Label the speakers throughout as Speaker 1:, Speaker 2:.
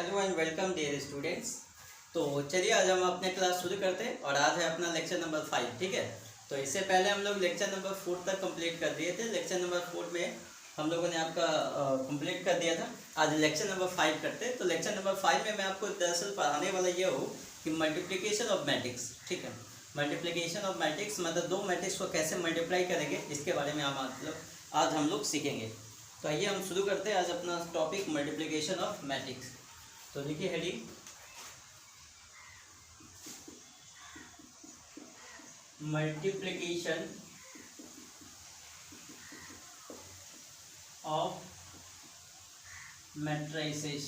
Speaker 1: Hello and welcome dear students. तो चलिए आज हम अपने क्लास शुरू करते हैं और आज है अपना लेक्चर नंबर 5। ठीक है, तो इससे पहले हम लोग लेक्चर नंबर 4 तक कंप्लीट कर दिए थे। लेक्चर नंबर 4 में हम लोगों ने आपका कंप्लीट कर दिया था। आज लेक्चर नंबर 5 करते हैं। तो लेक्चर नंबर 5 में मैं आपको दरअसल पढ़ाने वाला ये हूँ कि मल्टीप्लिकेशन ऑफ मैट्रिक्स। ठीक है, मल्टीप्लिकेशन ऑफ मैट्रिक्स मतलब दो मैट्रिक्स को कैसे मल्टीप्लाई करेंगे इसके बारे में आज हम लोग सीखेंगे। तो आइए हम शुरू करते हैं आज अपना टॉपिक मल्टीप्लिकेशन ऑफ मैट्रिक्स। तो देखिए हेडिंग मल्टीप्लिकेशन ऑफ मैट्रिसेस।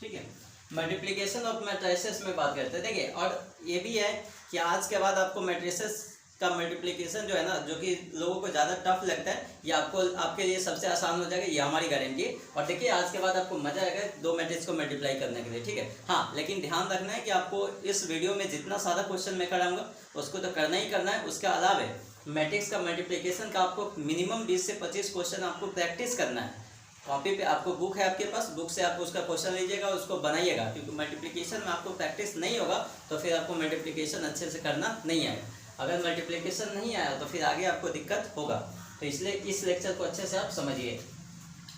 Speaker 1: ठीक है, मल्टीप्लिकेशन ऑफ मैट्रिसेस में बात करते हैं। देखिए, और ये भी है कि आज के बाद आपको मैट्रिसेस का मल्टीप्लिकेशन जो है ना, जो कि लोगों को ज़्यादा टफ लगता है, ये आपके लिए सबसे आसान हो जाएगा, ये हमारी गारंटी है। और देखिए आज के बाद आपको मजा आएगा दो मैट्रिक्स को मल्टीप्लाई करने के लिए। ठीक है, हाँ, लेकिन ध्यान रखना है कि आपको इस वीडियो में जितना सारा क्वेश्चन मैं कराऊंगा उसको तो करना ही करना है। उसके अलावा मैट्रिक्स का मल्टीप्लिकेशन का आपको मिनिमम 20 से 25 क्वेश्चन आपको प्रैक्टिस करना है। कॉपी पे आपको बुक है, आपके पास बुक से आप उसका क्वेश्चन लीजिएगा, उसको बनाइएगा, क्योंकि मल्टीप्लिकेशन में आपको प्रैक्टिस नहीं होगा तो फिर आपको मल्टीप्लिकेशन अच्छे से करना नहीं आएगा। अगर मल्टीप्लिकेशन नहीं आया तो फिर आगे आपको दिक्कत होगा। तो इसलिए इस लेक्चर को अच्छे से आप समझिए।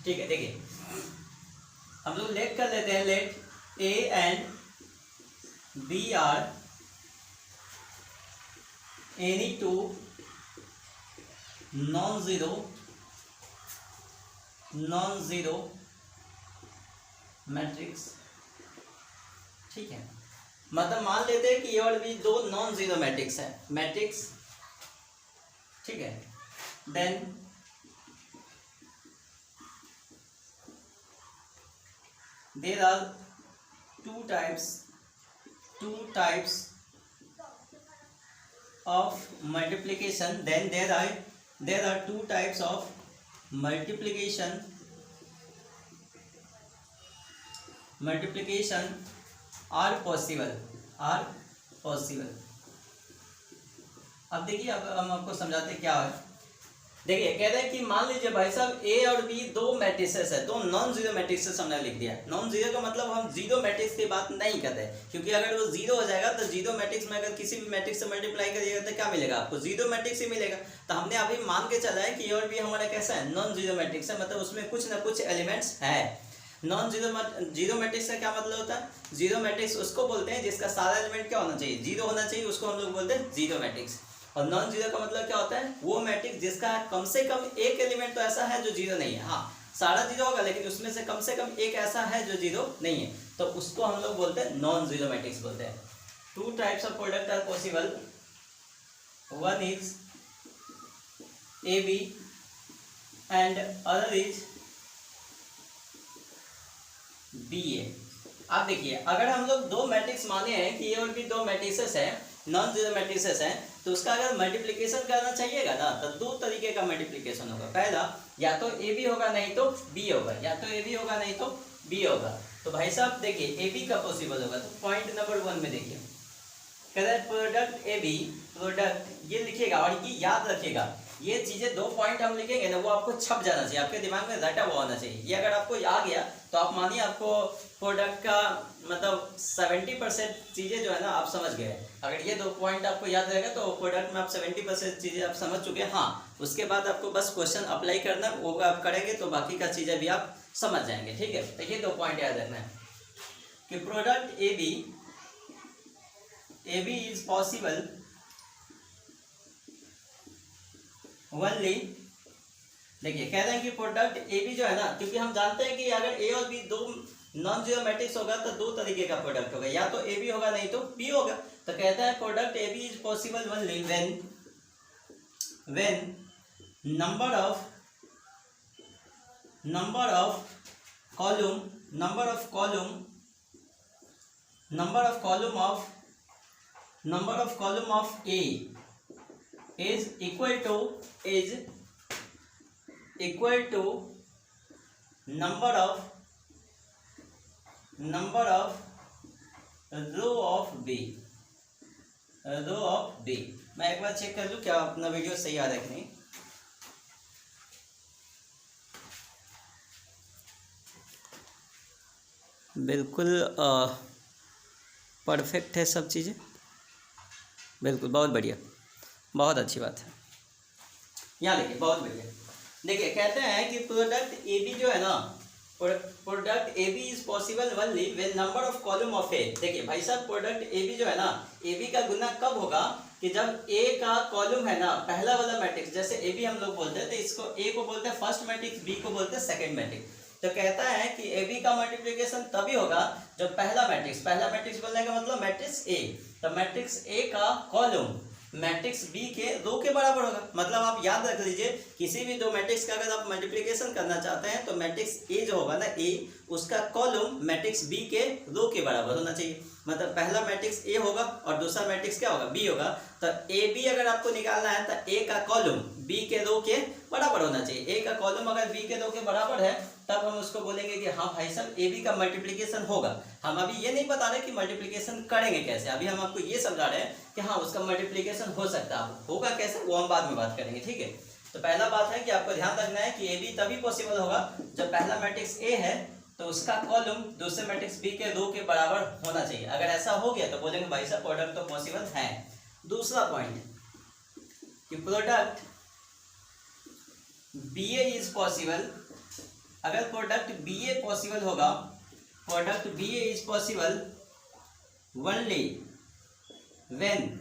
Speaker 1: ठीक है, देखिए हम लोग लेट कर लेते हैं। Let A and B are any two non zero matrix. ठीक है, मतलब मान लेते हैं कि ए और बी दो नॉन जीरो मैट्रिक्स है, मैट्रिक्स। ठीक है, then there are two types of multiplication. Then there are two types of multiplication are possible. अब देखिए, अब हम आपको समझाते हैं क्या है। देखिए कह रहे हैं कि मान लीजिए भाई साहब ए और बी दो मैट्रिसेस है, दो नॉन जीरो मैट्रिसेस हमने लिख दिया। नॉन जीरो का मतलब हम जीरो मैट्रिक्स की बात नहीं करते, क्योंकि अगर वो जीरो हो जाएगा तो जीरो मैट्रिक्स में अगर किसी भी मैट्रिक्स से मल्टीप्लाई करिएगा तो क्या मिलेगा आपको, जीरो मैट्रिक्स ही मिलेगा। तो हमने अभी मान के चला है कि ए और बी हमारा कैसा है, नॉन जीरो मैट्रिक्स है, मतलब उसमें कुछ ना कुछ एलिमेंट्स है। नॉन जीरो मैट्रिक्स का क्या मतलब होता है, जीरो मैट्रिक्स उसको बोलते हैं जिसका सारा एलिमेंट क्या होना चाहिए, जीरो होना चाहिए, उसको हम लोग बोलते हैं जीरो मैट्रिक्स। और नॉन जीरो का मतलब क्या होता है, वो मैट्रिक्स जिसका कम से कम एक एलिमेंट तो ऐसा है जो जीरो नहीं है। हाँ, सारा जीरो होगा लेकिन उसमें से कम एक ऐसा है जो जीरो नहीं है, तो उसको हम लोग बोलते हैं नॉन जीरो मैट्रिक्स बोलते हैं। Two types of product are possible, one is A B and other is B A. आप देखिए, अगर हम लोग दो मैट्रिक्स माने हैं कि ए और बी दो मैट्रिसेस हैं, नॉन जीरो मैट्रिसेस हैं, तो उसका अगर मल्टीप्लिकेशन करना चाहिएगा ना तो दो तरीके का मल्टीप्लिकेशन होगा। पहला, या तो ए बी होगा नहीं तो बी होगा, या तो ए बी होगा नहीं तो बी होगा। तो भाई साहब देखिए, ए बी का पॉसिबल होगा तो पॉइंट नंबर 1 में देखिए प्रोडक्ट ए बी, प्रोडक्ट ये लिखिएगा और ये याद रखिएगा, ये चीजें दो पॉइंट हम लिखेंगे ना वो आपको छप जाना चाहिए, आपके दिमाग में रटा हुआ होना चाहिए। ये अगर आपको आ गया तो आप मानिए आपको प्रोडक्ट का मतलब 70% चीजें जो है ना आप समझ गए। अगर ये दो पॉइंट आपको याद रहेगा तो प्रोडक्ट में आप 70% चीजें आप समझ चुके हैं। हाँ, उसके बाद आपको बस क्वेश्चन अप्लाई करना, वो आप करेंगे तो बाकी का चीजें भी आप समझ जाएंगे। ठीक है, तो ये दो पॉइंट याद रखना है कि product A B is possible only. देखिए कह रहे हैं कि प्रोडक्ट ए बी जो है ना, क्योंकि हम जानते हैं कि अगर ए और बी दो नॉन जीरो मैट्रिक्स होगा तो दो तरीके का प्रोडक्ट होगा, या तो ए बी होगा नहीं तो बी होगा। तो कहता है product A B is possible only when number of column of A is equal to number of row of B। मैं एक बार चेक कर लूँ क्या अपना वीडियो सही आ रहा है कि नहीं। बिल्कुल परफेक्ट है सब चीज़ें, बिल्कुल बहुत बढ़िया, बहुत अच्छी बात है। यहाँ देखिए बहुत बढ़िया, देखिए कहते हैं कि प्रोडक्ट ए बी जो है ना, product A B is possible only when number of column of A. देखिए भाई साहब प्रोडक्ट ए बी जो है ना, ए बी का गुना कब होगा कि जब ए का कॉलम है ना पहला वाला मैट्रिक्स, जैसे ए बी हम लोग बोलते हैं तो इसको ए को बोलते हैं फर्स्ट मैट्रिक्स, बी को बोलते हैं सेकंड मैट्रिक्स। तो कहता है कि ए बी का मल्टीप्लिकेशन तभी होगा जब पहला मैट्रिक्स बोलने का मतलब मैट्रिक्स ए, तो मैट्रिक्स ए का कॉलम मैट्रिक्स बी के 2 के बराबर होगा। मतलब आप याद रख लीजिए किसी भी दो मैट्रिक्स का अगर आप मल्टीप्लिकेशन करना चाहते हैं तो मैट्रिक्स ए जो होगा ना ए, उसका कॉलम मैट्रिक्स बी के 2 के बराबर होना चाहिए। मतलब पहला मैट्रिक्स ए होगा और दूसरा मैट्रिक्स क्या होगा, बी होगा। तो ए बी अगर आपको निकालना है तो ए का कॉलम बी के 2 के बराबर होना चाहिए। ए का कॉलम अगर बी के 2 के बराबर है तब हम उसको बोलेंगे कि हाँ भाई साहब ए बी का मल्टीप्लिकेशन होगा। हम अभी ये नहीं बता रहे कि मल्टीप्लिकेशन करेंगे कैसे, अभी हम आपको ये समझा रहे हैं कि हाँ उसका मल्टीप्लिकेशन हो सकता है, होगा कैसे वो हम बाद में बात करेंगे, ठीक है। तो पहला बात है कि आपको ध्यान रखना है कि ए बी तभी पॉसिबल होगा जब पहला मैट्रिक्स ए है तो उसका कॉलम दूसरे मैट्रिक्स बी के 2 के बराबर होना चाहिए। अगर ऐसा हो गया तो बोलेंगे भाई साहब प्रोडक्ट तो पॉसिबल है। दूसरा पॉइंट कि product B A is possible, अगर प्रोडक्ट बी ए पॉसिबल होगा, product B A is possible only when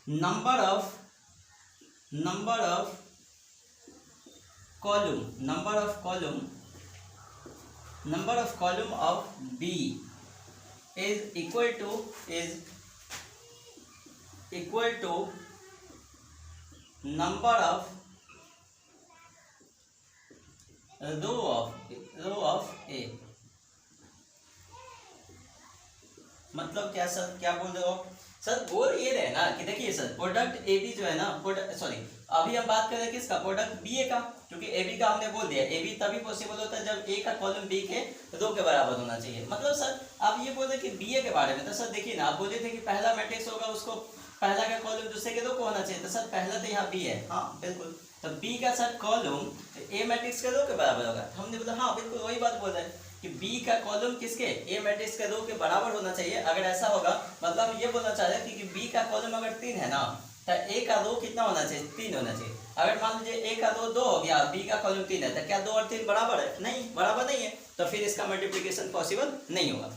Speaker 1: number of column of B is equal to number of row of A. मतलब क्या sir, क्या बोल रहे हो sir? बोल ये रहे ना कि देखिए सर प्रोडक्ट ए बी जो है ना, अभी हम बात कर रहे हैं किसका, प्रोडक्ट बी ए का, क्योंकि ए बी का हमने बोल दिया ए बी तभी पॉसिबल होता है जब ए का कॉलम बी के 2 के बराबर होना चाहिए। मतलब सर आप ये बोल रहे कि बी ए के बारे में, तो सर देखिए ना आप बोले थे कि पहला मैट्रिक्स होगा उसको पहला का कॉलम दूसरे के 2 को होना चाहिए, तो सर पहला तो यहाँ बी है, हाँ बिल्कुल, तो बी का सर कॉलम ए मैट्रिक्स के 2 के बराबर होगा। हमने बोला हाँ बिल्कुल वही बात बोल रहे हैं कि बी का कॉलम किसके, ए मैट्रिक्स के 2 के बराबर होना चाहिए। अगर ऐसा होगा मतलब हम ये बोलना चाह रहे हैं कि बी का कॉलम अगर 3 है ना तो ए का 2 कितना होना चाहिए, 3 होना चाहिए। अगर मान लीजिए ए का 2 हो गया, बी का कॉलम 3 है, तो क्या 2 और 3 बराबर है? नहीं, बराबर नहीं है, तो फिर इसका मल्टीप्लिकेशन पॉसिबल नहीं होगा।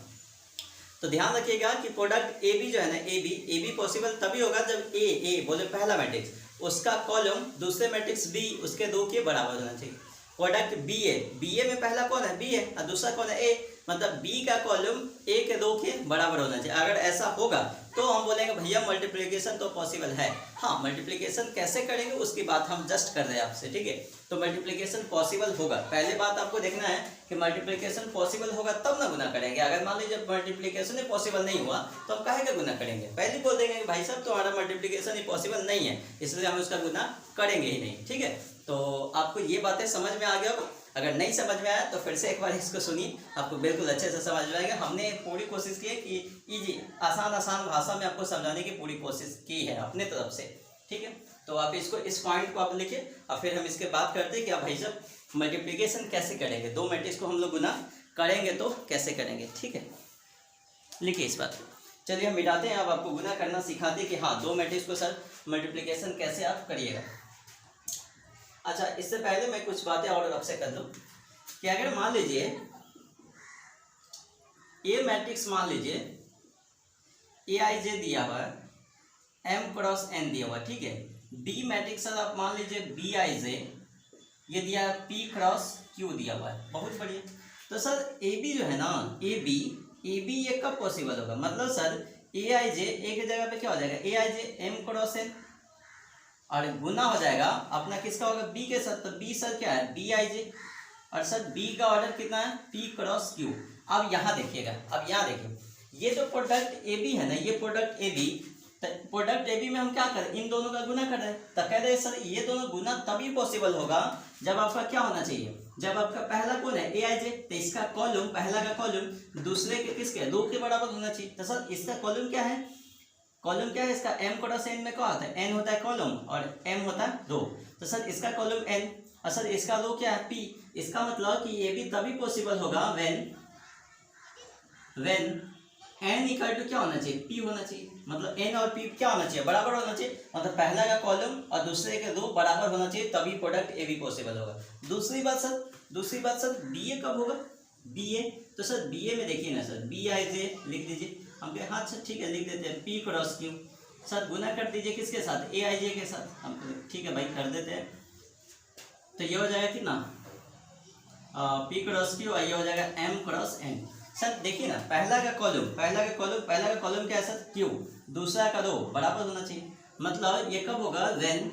Speaker 1: तो ध्यान रखिएगा कि प्रोडक्ट ए बी जो है ना, ए बी पॉसिबल तभी होगा जब ए बोले पहला मैट्रिक्स उसका कॉलम दूसरे मैट्रिक्स बी उसके 2 के बराबर होना चाहिए। प्रोडक्ट बी ए में पहला कौन है, बी है, और दूसरा कौन है, ए, मतलब बी का कॉलम ए के 2 के बराबर होना चाहिए। अगर ऐसा होगा तो हम बोलेंगे भैया मल्टीप्लिकेशन तो पॉसिबल है। हाँ मल्टीप्लिकेशन कैसे करेंगे उसकी बात हम जस्ट कर रहे हैं आपसे, ठीक है। तो मल्टीप्लिकेशन पॉसिबल होगा, पहले बात आपको देखना है कि मल्टीप्लिकेशन पॉसिबल होगा तब ना गुना करेंगे। अगर मान लीजिए मल्टीप्लिकेशन ही पॉसिबल नहीं हुआ तो हम काहे का गुना करेंगे, पहले बोल देंगे कि भाई साहब तुम्हारा मल्टीप्लिकेशन ही पॉसिबल नहीं है इसलिए हम उसका गुना करेंगे ही नहीं, ठीक है। तो आपको ये बातें समझ में आ गया होगा। अगर नहीं समझ में आया तो फिर से एक बार इसको सुनिए, आपको बिल्कुल अच्छे से समझ में आएगा। हमने पूरी कोशिश की है कि इजी आसान भाषा में आपको समझाने की पूरी कोशिश की है अपने तरफ से, ठीक है। तो आप इसको इस पॉइंट को आप लिखिए और फिर हम इसके बात करते हैं कि भाई साहब मल्टीप्लिकेशन कैसे करेंगे, 2 मैट्रिक्स को हम लोग गुना करेंगे तो कैसे करेंगे, ठीक है। लिखिए इस बात को। चलिए हम मिटाते हैं, अब आपको गुना करना सिखाते हैं कि हाँ 2 मैट्रिक्स को सर मल्टीप्लिकेशन कैसे आप करिएगा। अच्छा इससे पहले मैं कुछ बातें और आपसे कर दूं कि अगर मान लीजिए ए मैट्रिक्स, मान लीजिए ए आई जे दिया हुआ है, एम क्रॉस एन दिया हुआ है, ठीक है। बी मैट्रिक्स सर आप मान लीजिए बी आई जे ये दिया है, पी क्रॉस क्यू दिया हुआ है, बहुत बढ़िया। तो सर ए बी जो है ना, ए बी ये कब पॉसिबल होगा, मतलब सर ए आई जे ए की जगह पे क्या हो जाएगा, ए आई जे एम क्रॉस एन और गुना हो जाएगा अपना किसका होगा, बी के साथ। तो बी सर क्या है, बी आई जे, और सर बी का ऑर्डर कितना है, पी क्रॉस क्यू। अब यहाँ देखिएगा, अब यहाँ देखिए ये जो प्रोडक्ट ए बी है ना, ये product A B, product A B में हम क्या करें, इन दोनों का गुना कर रहे हैं। तो कह रहे सर ये दोनों गुना तभी पॉसिबल होगा जब आपका क्या होना चाहिए, जब आपका पहला कौन है, ए आई जे, तो इसका कॉलम, पहला का कॉलम दूसरे के किसके 2 के बराबर होना चाहिए। तो सर इसका कॉलम क्या है, कॉलम क्या है इसका, एम क्रॉस एन में क्या होता है, एन होता है कॉलम और एम होता है 2। तो सर इसका कॉलम एन असल इसका लो क्या है, पी। इसका मतलब कि ये भी तभी पॉसिबल होगा व्हेन एन इक्वल टू क्या होना चाहिए, पी होना चाहिए। मतलब एन और पी क्या होना चाहिए, बराबर होना चाहिए। मतलब पहला का कॉलम और दूसरे के रो बराबर होना चाहिए, तभी प्रोडक्ट ए भी पॉसिबल होगा। दूसरी बात सर बी ए कब होगा, बी ए। तो सर बी ए में देखिए ना सर, बी आई जे लिख दीजिए। हम कहें हाँ सर ठीक है लिख देते हैं, पी क्रॉस क्यू। सर गुना कर दीजिए किसके साथ, ए आई जे के साथ। हम ठीक है भाई कर देते हैं। तो ये हो जाएगा कितना, पी क्रॉस क्यू, और ये हो जाएगा एम क्रॉस एन। सर देखिए ना, पहला का कॉलम क्या है सर, क्यू। दूसरा का रो बराबर होना चाहिए। मतलब ये कब होगा, व्हेन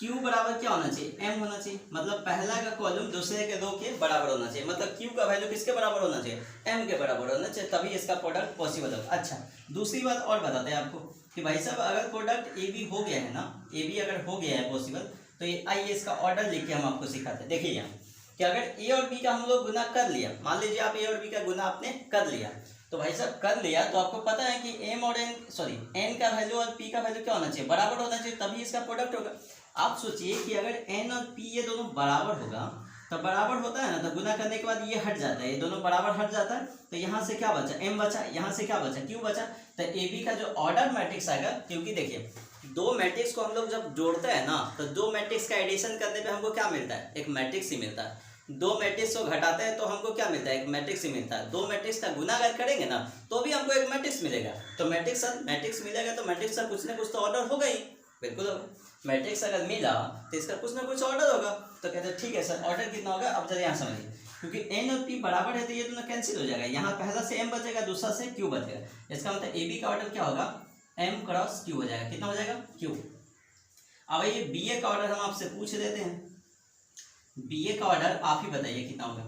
Speaker 1: क्यू बराबर क्या होना चाहिए, एम होना चाहिए। मतलब पहला का कॉलम दूसरे के रो के बराबर होना चाहिए। मतलब क्यू का वैल्यू किसके बराबर होना चाहिए, एम के बराबर होना चाहिए, तभी इसका प्रोडक्ट पॉसिबल होगा। अच्छा दूसरी बात और बताते हैं आपको कि भाई साहब अगर प्रोडक्ट ए बी हो गया है ना, ए बी अगर हो गया है पॉसिबल, तो ये आइए इसका ऑर्डर लिख के हम आपको सिखाते हैं। देखिए यहाँ कि अगर ए और बी का हम लोग गुना कर लिया, मान लीजिए आप ए और बी का गुना आपने कर लिया, तो भाई साहब कर लिया, तो आपको पता है कि एम और एन का वैल्यू और पी का वैल्यू क्या होना चाहिए, बराबर होना चाहिए, तभी इसका प्रोडक्ट होगा। आप सोचिए कि अगर एन और पी ये दोनों बराबर होगा, तो बराबर होता है ना, तो गुना करने के बाद ये हट जाता है, ये दोनों बराबर हट जाता है, तो यहाँ से क्या बचा, एम बचा, यहाँ से क्या बचा, क्यू बचा। तो ए बी का जो ऑर्डर मैट्रिक्स आएगा, क्योंकि देखिए दो मैट्रिक्स को हम लोग जब जोड़ते हैं ना, तो दो मैट्रिक्स का एडिशन करने पे हमको क्या मिलता है, एक मैट्रिक्स ही मिलता है। दो मैट्रिक्स को घटाते हैं तो हमको क्या मिलता है, एक मैट्रिक्स ही मिलता है। दो मैट्रिक्स का गुना अगर करेंगे ना, तो भी हमको एक मैट्रिक्स मिलेगा। तो मैट्रिक्स मिलेगा, तो मैट्रिक्स का कुछ ना कुछ तो ऑर्डर होगा ही, बिल्कुल होगा। मैट्रिक्स अगर मिला तो इसका कुछ ना कुछ ऑर्डर होगा। तो कहते हैं ठीक है सर, ऑर्डर कितना होगा, अब जरा यहाँ समझिए, क्योंकि एन और पी बराबर है, तो ये दोनों कैंसिल हो जाएगा। यहाँ पहला से एम बचेगा, दूसरा से क्यू बचेगा। इसका मतलब ए बी का ऑर्डर क्या होगा, एम क्रॉस क्यू हो जाएगा। कितना हो जाएगा, क्यू। अब ये बी ए का ऑर्डर हम आपसे पूछ लेते हैं। बी ए का ऑर्डर आप ही बताइए कितना होगा,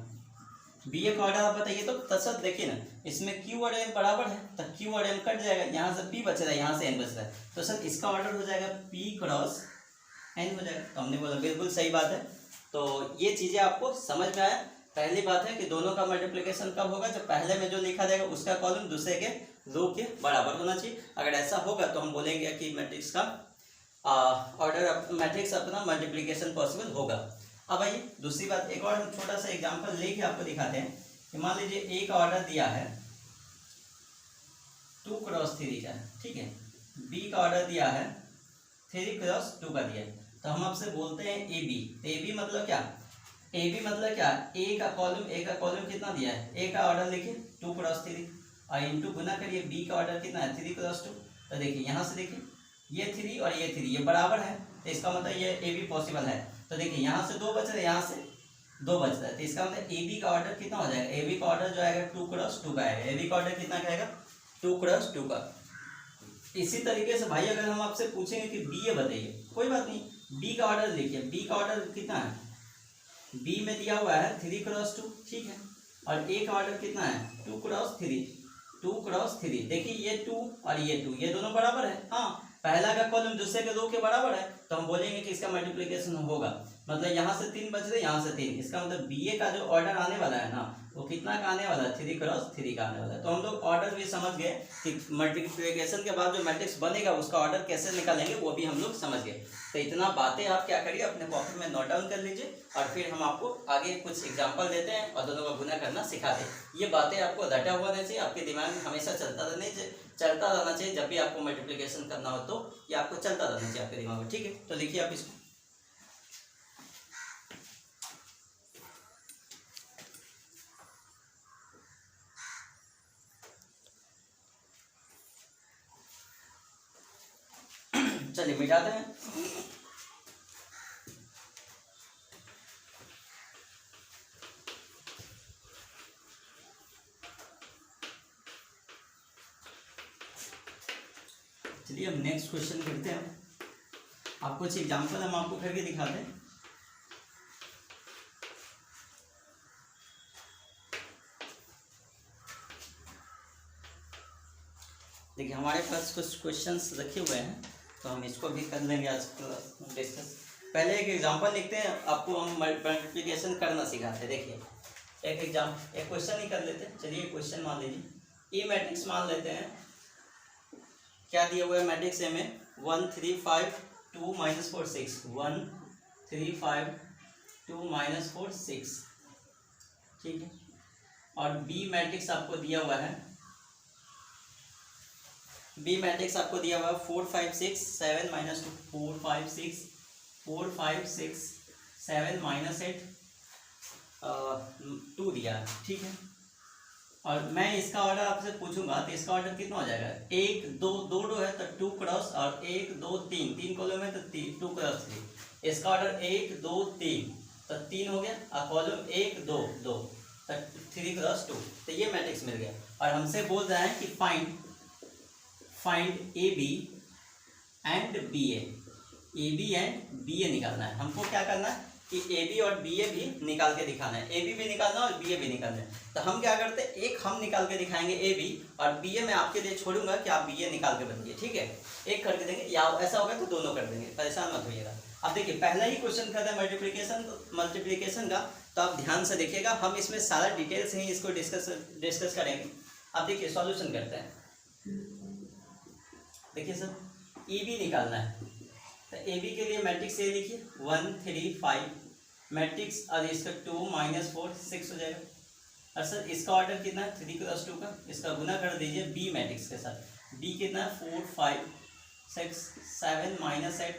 Speaker 1: बी ए का ऑर्डर आप बताइए। तो सर देखिए ना, इसमें क्यू और एम बराबर है, तो क्यू और एम कट जाएगा, यहाँ से पी बच रहा है, यहाँ से एन बच रहा है, तो सर इसका ऑर्डर हो जाएगा पी क्रॉस एन हो जाएगा। तो हमने बोला बिल्कुल सही बात है। तो ये चीज़ें आपको समझ में आया। पहली बात है कि दोनों का मल्टीप्लिकेशन कब होगा, जब पहले में जो लिखा जाएगा उसका कॉलम दूसरे के रो के बराबर होना चाहिए। अगर ऐसा होगा तो हम बोलेंगे कि मैट्रिक्स का ऑर्डर, मैट्रिक्स अपना मल्टीप्लिकेशन पॉसिबल होगा। अब आइए दूसरी बात, एक और हम छोटा सा एग्जांपल लेके आपको दिखाते हैं कि मान लीजिए ए का ऑर्डर दिया है 2 क्रॉस 3 का, ठीक है। बी का ऑर्डर दिया है 3 क्रॉस 2 का दिया है। तो हम आपसे बोलते हैं ए बी। तो ए बी मतलब क्या, ए बी मतलब क्या, ए का कॉलम कितना दिया है, ए का ऑर्डर लिखिए 2 क्रॉस 3 और इंटू गुना करिए, बी का ऑर्डर कितना है 3 क्रॉस 2। तो देखिए यहाँ से देखिए ये 3 और ये 3 ये बराबर है, तो इसका मतलब ये ए बी पॉसिबल है। तो देखिए यहाँ से 2 बच रहे, यहाँ से 2 बच रहा है, तो इसका मतलब ए बी का ऑर्डर कितना हो जाएगा, ए बी का ऑर्डर जो आएगा 2 क्रॉस 2 का आएगा। ए बी का ऑर्डर कितना का आएगा, 2 क्रॉस 2 का। इसी तरीके से भाई अगर हम आपसे पूछेंगे कि बी ए बताइए, कोई बात नहीं, बी का ऑर्डर लिखिए। बी का ऑर्डर कितना है, बी में दिया हुआ है 3 क्रॉस 2, ठीक है। और ए का ऑर्डर कितना है 2 क्रॉस 3। देखिए ये 2 और ये 2 ये दोनों बराबर है। हाँ, पहला का कॉलम दूसरे के 2 के बराबर है, तो हम बोलेंगे कि इसका मल्टीप्लिकेशन होगा। मतलब यहाँ से 3 बच रहे, यहाँ से 3, इसका मतलब बी ए का जो ऑर्डर आने वाला है ना, वो कितना का आने वाला है, 3 क्रॉस 3 का आने वाला है। तो हम लोग ऑर्डर भी समझ गए कि मल्टीप्लिकेशन के बाद जो मैट्रिक्स बनेगा उसका ऑर्डर कैसे निकालेंगे, वो भी हम लोग समझ गए। तो इतना बातें आप क्या करिए, अपने कॉपी में नोट डाउन कर लीजिए, और फिर हम आपको आगे कुछ एग्जाम्पल देते हैं और दोनों का गुना करना सिखाते हैं। ये बातें आपको रटा हुआ रहना चाहिए, आपके दिमाग में हमेशा चलता रहना चाहिए। जब भी आपको मल्टीप्लिकेशन करना हो तो ये आपको चलता रहना चाहिए आपके दिमाग में, ठीक है। तो लिखिए आप इसको, चलिए मिटाते हैं। चलिए हम नेक्स्ट क्वेश्चन करते हैं। आप कुछ एग्जाम्पल हम आपको करके दिखाते हैं। देखिए हमारे पास कुछ क्वेश्चंस रखे हुए हैं, तो हम इसको भी कर लेंगे आज डिस्कस। पहले एक एग्जांपल लिखते हैं, आपको हम मल्टीप्लिकेशन करना सिखाते हैं। देखिए एक क्वेश्चन ही कर लेते हैं। चलिए क्वेश्चन मान लीजिए ए मैट्रिक्स मान लेते हैं। क्या दिया हुआ है मैट्रिक्स ए में, 1 3 5 2 -4 6, 1 3 5 2 -4 6, ठीक है। और बी मैट्रिक्स आपको दिया हुआ है, बी मैट्रिक्स आपको दिया हुआ है 4 5 6 7 -2 4 5 6 4 5 6 7 -8 2 दिया है, ठीक है। और मैं इसका ऑर्डर आपसे पूछूंगा तो इसका ऑर्डर कितना हो जाएगा, 1 2 2 रो है तो 2 क्रॉस, और 1 2 3 3 कॉलम है तो 2 क्रॉस 3। इसका ऑर्डर 1 2 3 तो 3 हो गया, और कॉलम 1 2 2 तो 3 क्रॉस 2, तो ये मैट्रिक्स मिल गया। और हमसे बोल रहा है कि find A B and B and B A निकालना है। हमको क्या करना है कि ए बी और बी ए भी निकाल के दिखाना है, ए बी भी निकालना है और बी ए भी निकालना है। तो हम क्या करते हैं, एक हम निकाल के दिखाएंगे ए बी, और बी ए मैं आपके लिए छोड़ूंगा कि आप बी ए निकाल के बताइए, ठीक है। एक करके देंगे, या ऐसा होगा तो दोनों कर देंगे, परेशान मत होइएगा। अब देखिए पहला ही क्वेश्चन कर रहा है मल्टीप्लिकेशन का, तो आप ध्यान से देखिएगा, हम इसमें सारा डिटेल से ही इसको डिस्कस करेंगे। अब देखिए सॉल्यूशन करते हैं। देखिए सर, ई बी निकालना है, तो ए बी के लिए मैट्रिक्स ए लिखिए 1 3 5 मैट्रिक्स, और इसका 2 -4 6 हो जाएगा। और सर इसका ऑर्डर कितना है, 3 क्रॉस 2 का, इसका गुना कर दीजिए बी मैट्रिक्स के साथ। बी कितना है 4 5 6 7 -8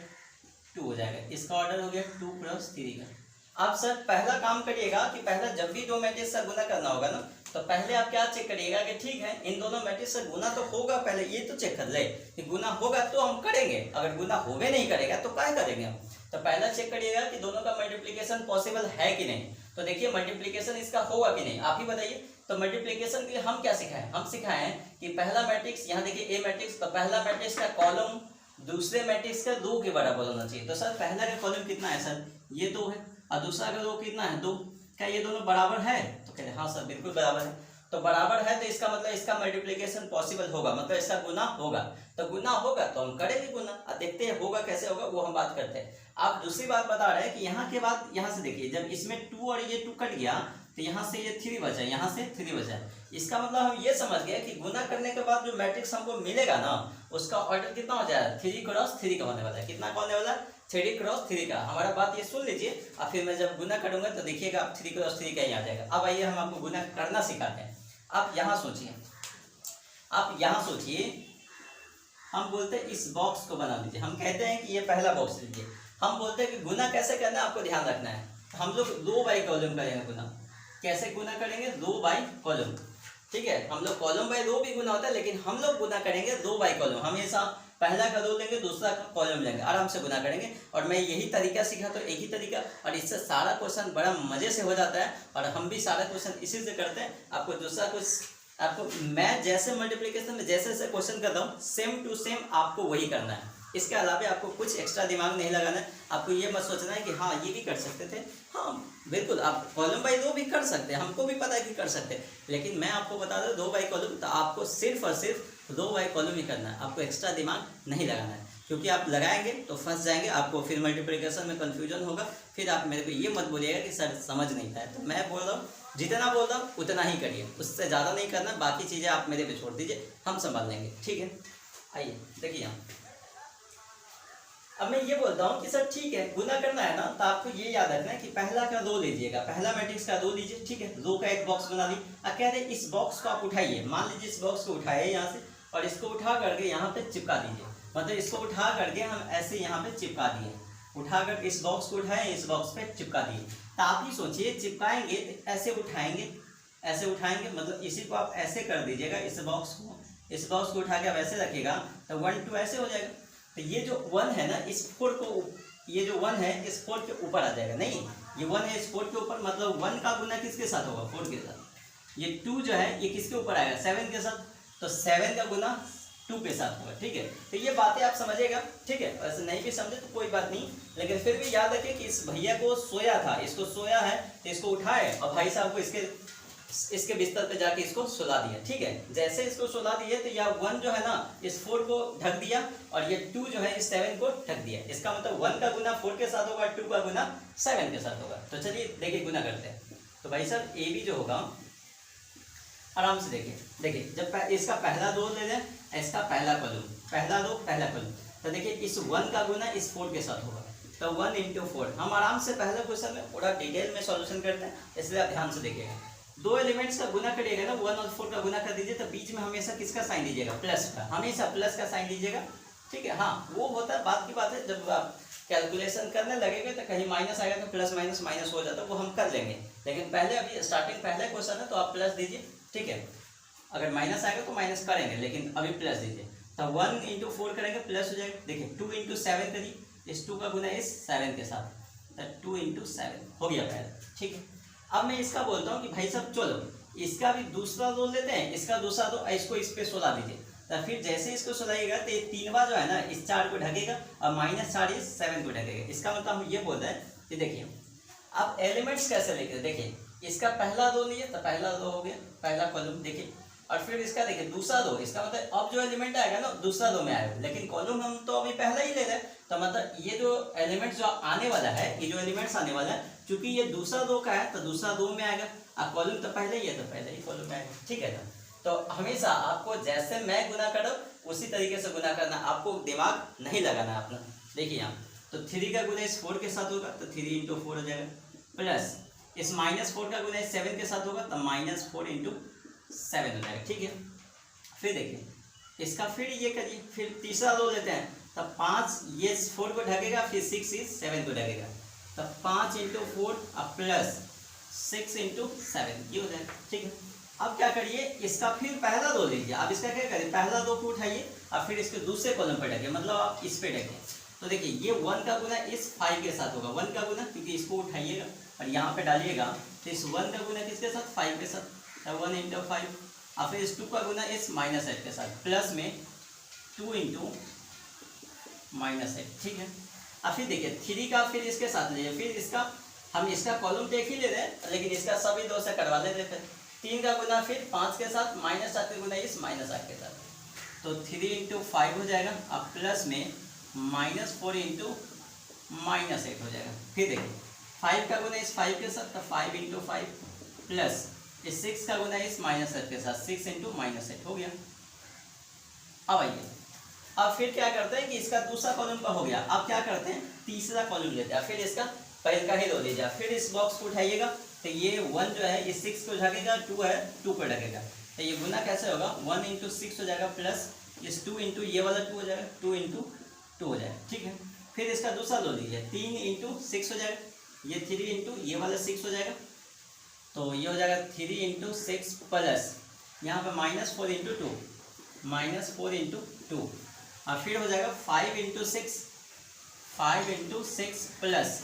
Speaker 1: 2 हो जाएगा। इसका ऑर्डर हो गया 2 क्रॉस 3 का। अब सर पहला काम करिएगा कि पहला जब भी दो मैट्रिक्स का गुना करना होगा ना, तो पहले आप क्या चेक करिएगा कि ठीक है इन दोनों मैट्रिक्स से गुना तो होगा, पहले ये तो चेक कर ले कि गुना होगा तो हम करेंगे, अगर गुना होवे नहीं करेगा तो क्या करेंगे हम। तो पहला चेक करिएगा कि दोनों का मल्टीप्लिकेशन पॉसिबल है कि नहीं। तो देखिए मल्टीप्लिकेशन इसका होगा कि नहीं, आप ही बताइए। तो मल्टीप्लिकेशन के लिए हम क्या सिखाएं, हम सिखाएं कि पहला मैट्रिक्स, यहाँ देखिए ए मैट्रिक्स, तो पहला मैट्रिक्स का कॉलम दूसरे मैट्रिक्स का 2 के बराबर होना चाहिए। तो सर पहला का कॉलम कितना है सर, ये 2 है, और दूसरा का 2 कितना है 2, क्या ये दोनों बराबर है। तो कहते हैं हाँ सर बिल्कुल बराबर है। तो बराबर है तो इसका मतलब इसका मल्टीप्लिकेशन पॉसिबल होगा, मतलब इसका गुना होगा। तो गुना होगा तो हम करेंगे गुना, और देखते हैं होगा कैसे होगा, वो हम बात करते हैं। आप दूसरी बात बता रहे हैं कि यहाँ के बाद यहाँ से देखिए, जब इसमें 2 और ये 2 कट गया तो यहाँ से ये 3 बचा, यहाँ से 3 बचा। इसका मतलब हम ये समझ गए कि गुना करने के बाद जो मैट्रिक्स हमको मिलेगा ना, उसका ऑर्डर कितना हो जाएगा, 3 क्रॉस 3 का होने वाला है। कितना का होने वाला है, 3 क्रॉस 3 का। हमारा बात ये सुन लीजिए, और फिर मैं जब गुना करूंगा तो देखिएगा आप 3 क्रॉस 3 का ही आ जाएगा। अब आइए हम आपको गुना करना सिखाते हैं। आप यहाँ सोचिए, आप यहाँ सोचिए, हम बोलते हैं इस बॉक्स को बना दीजिए, हम कहते हैं कि ये पहला बॉक्स लीजिए। हम बोलते हैं कि गुना कैसे करना है आपको ध्यान रखना है। हम लोग 2 बाई कॉलम करेंगे गुना। कैसे गुना करेंगे, 2 बाई कॉलम, ठीक है। हम लोग कॉलम बाई रो भी गुना होता है, लेकिन हम लोग गुना करेंगे 2 बाई कॉलम। हमेशा पहला का 2 लेंगे, दूसरा का कॉलम लेंगे, आराम से गुना करेंगे। और मैं यही तरीका सीखा, तो एक ही तरीका, और इससे सारा क्वेश्चन बड़ा मजे से हो जाता है। और हम भी सारा क्वेश्चन इसी से करते हैं। आपको दूसरा कुछ, आपको मैं जैसे मल्टीप्लिकेशन में जैसे जैसे क्वेश्चन करता हूँ, सेम टू सेम आपको वही करना है। इसके अलावा आपको कुछ एक्स्ट्रा दिमाग नहीं लगाना है। आपको ये मत सोचना है कि हाँ ये भी कर सकते थे, हाँ बिल्कुल आप कॉलम बाई 2 भी कर सकते हैं, हमको भी पता है कि कर सकते हैं। लेकिन मैं आपको बता दूँ 2 बाई कॉलम, तो आपको सिर्फ और सिर्फ 2 बाई कॉलम ही करना है। आपको एक्स्ट्रा दिमाग नहीं लगाना है, क्योंकि आप लगाएंगे तो फंस जाएंगे, आपको फिर मल्टीप्लिकेशन में कन्फ्यूजन होगा। फिर आप मेरे को ये मत बोलिएगा कि सर समझ नहीं पाया। तो मैं बोल रहा हूँ जितना बोल रहा हूँ उतना ही करिए, उससे ज़्यादा नहीं करना। बाकी चीज़ें आप मेरे पे छोड़ दीजिए, हम संभाल लेंगे, ठीक है। आइए देखिए यहाँ, अब मैं ये बोलता हूँ कि सर ठीक है गुना करना है ना, तो आपको ये याद रखना है कि पहला का 2 लीजिएगा, पहला मैट्रिक्स का 2 लीजिए, ठीक है। 2 का एक बॉक्स बना ली। अब कह रहे इस बॉक्स को आप उठाइए, मान लीजिए इस बॉक्स को उठाइए यहाँ से, और इसको उठा करके यहाँ पे चिपका दीजिए। मतलब इसको उठा करके हम ऐसे यहाँ पे चिपका दिए, उठा कर इस बॉक्स को उठाए, इस बॉक्स पे चिपका दिए। तो आप ही सोचिए चिपकाएंगे तो ऐसे उठाएंगे, ऐसे उठाएंगे, मतलब इसी को आप ऐसे कर दीजिएगा, इस बॉक्स को उठा के आप ऐसे रखिएगा, तो 1 2 ऐसे हो जाएगा। तो ये जो 1 है ना, इस 4 को, ये जो 1 है इस 4 के ऊपर आ जाएगा। नहीं, ये 1 है इस 4 के ऊपर, मतलब 1 का गुना किसके साथ होगा, 4 के साथ। ये 2 जो है ये किसके ऊपर आएगा, 7 के साथ। तो 7 का गुना 2 के साथ होगा, ठीक है। तो ये बातें आप समझिएगा, ठीक है। वैसे नहीं भी समझे तो कोई बात नहीं, लेकिन फिर भी याद रखिए कि इस भैया को सोया था, इसको सोया है तो इसको उठाए, और भाई साहब को इसके बिस्तर पे जाके इसको सुला दिया, ठीक है। जैसे इसको सुला दिए तो यह 1 जो है ना इस 4 को ढक दिया, और ये 2 जो है इस 7 को ढक दिया। इसका मतलब 1 का गुना 4 के साथ होगा, 2 का गुना 7 के साथ होगा। तो चलिए देखिए गुना करते हैं। तो भाई साहब ए बी जो होगा, आराम से देखिए जब इसका पहला 2 ले लें, इसका पहला कॉलम, पहला 2 पहला कॉलम, तो देखिए इस 1 का गुना इस 4 के साथ होगा, तो 1 इंटू 4। हम आराम से पहले क्वेश्चन में पूरा डिटेल में सॉल्यूशन करते हैं, इसलिए आप ध्यान से देखिएगा। दो एलिमेंट्स का गुना करिएगा ना, 1 और 4 का गुना कर दीजिए, तो बीच में हमेशा किसका साइन दीजिएगा, प्लस का, हमेशा प्लस का साइन दीजिएगा, ठीक है। हाँ वो होता है, बात की बात है, जब आप कैलकुलेशन करने लगेंगे तो कहीं माइनस आएगा तो प्लस माइनस माइनस हो जाता है, वो हम कर लेंगे, लेकिन पहले अभी स्टार्टिंग पहले क्वेश्चन है तो आप प्लस दीजिए, ठीक है। अगर माइनस आएगा तो माइनस करेंगे, लेकिन अभी प्लस दीजिए। तो 1 इंटू 4 करेंगे प्लस हो जाएगा। देखिए 2 इंटू 7 करिए, इस 2 का गुना इस 7 के साथ, तो 2 इंटू 7 हो गया पहले, ठीक है। अब मैं इसका बोलता हूँ कि भाई साहब चलो इसका भी दूसरा रोल लेते हैं, इसका दूसरा दो, इसको इस पे सुला दीजिए। तो फिर जैसे इसको सुलाइएगा तो ये 3 बार जो है ना इस 4 को ढकेगा और -4 इस 7 को ढकेगा। इसका मतलब हम ये बोल रहे हैं कि देखिए अब एलिमेंट्स कैसे लेके, देखिए इसका पहला रो लिए तो पहला रो हो गया, पहला कॉलम, देखिए। और फिर इसका देखिए दूसरा रो, इसका मतलब अब जो एलिमेंट आएगा ना दूसरा रो में आएगा, लेकिन कॉलम हम तो अभी पहला ही ले रहे हैं, तो मतलब ये जो एलिमेंट जो आने वाला है, ये जो एलिमेंट्स आने वाला है, चूंकि ये दूसरा रो का है तो दूसरा रो में आएगा, और कॉलम तो पहले ही है तो पहले ही कॉलम में आएगा, ठीक है ना। तो हमेशा आपको जैसे मैं गुना करूँ उसी तरीके से गुना करना, आपको दिमाग नहीं लगाना अपना। देखिए यहाँ तो 3 का गुना इस 4 के साथ होगा तो 3 इंटू 4 हो जाएगा, प्लस इस -4 का गुना इस 7 के साथ होगा तो -4 इंटू 7 हो जाएगा, ठीक है। फिर देखिए इसका फिर ये करिए, फिर तीसरा रो लेते हैं, तब 5 ये 4 को ढकेगा, फिर 6 इस 7 को ढकेगा, तब 5 इंटू 4 अब प्लस 6 इंटू 7 ये हो जाएगा, ठीक है। अब क्या करिए, इसका फिर पहला रो लीजिए, आप इसका क्या करिए, पहला रो को उठाइए और फिर इसके दूसरे कॉलम पर ढकिए, मतलब आप इस पे ढकिए। तो देखिए ये 1 का गुना इस 5 के साथ होगा, 1 का गुना, क्योंकि इसको उठाइएगा और यहाँ पे डालिएगा, तो इस 1 का गुना किसके साथ, 5 के साथ, तो 1 इंटू 5, और फिर इस 2 का गुना इस -8 के साथ, प्लस में 2 इंटू -8, ठीक है। और फिर देखिए 3 का फिर इसके साथ लीजिए, फिर इसका हम इसका कॉलम तो एक ही ले रहे हैं, लेकिन इसका सभी 2 से करवा लेते हैं। 3 का गुना फिर 5 के साथ, -7 का गुना इस -8 के साथ, तो 3 इंटू 5 हो जाएगा, अब प्लस में -4 इंटू -8 हो जाएगा। फिर देखिए 5 का गुना इस 5 के साथ, तो 5 इंटू 5, प्लस इस 6 का गुना इस -8 के साथ, 6 इंटू -8 हो गया। अब आइए, अब फिर क्या करते हैं कि इसका दूसरा कॉलम का हो गया, अब क्या करते हैं तीसरा कॉलम लेते हैं, फिर इसका पहले का ही रो लीजिए, फिर इस बॉक्स को उठाइएगा, तो ये 1 जो है ये 6 को ढकेगा, 2 है 2 को ढकेगा, तो ये गुना कैसे होगा, 1 इंटू 6 हो जाएगा, प्लस इस 2 इंटू ये वाला 2 हो जाएगा, 2 इंटू 2 हो जाएगा, ठीक है। फिर इसका दूसरा लो लीजिए, 3 इंटू 6 हो जाएगा, ये 3 इंटू ये वाला 6 हो जाएगा, तो ये हो जाएगा 3 इंटू 6 प्लस यहाँ पे -4 इंटू 2, -4 इंटू 2, और फिर हो जाएगा 5 इंटू 6, 5 इंटू 6 प्लस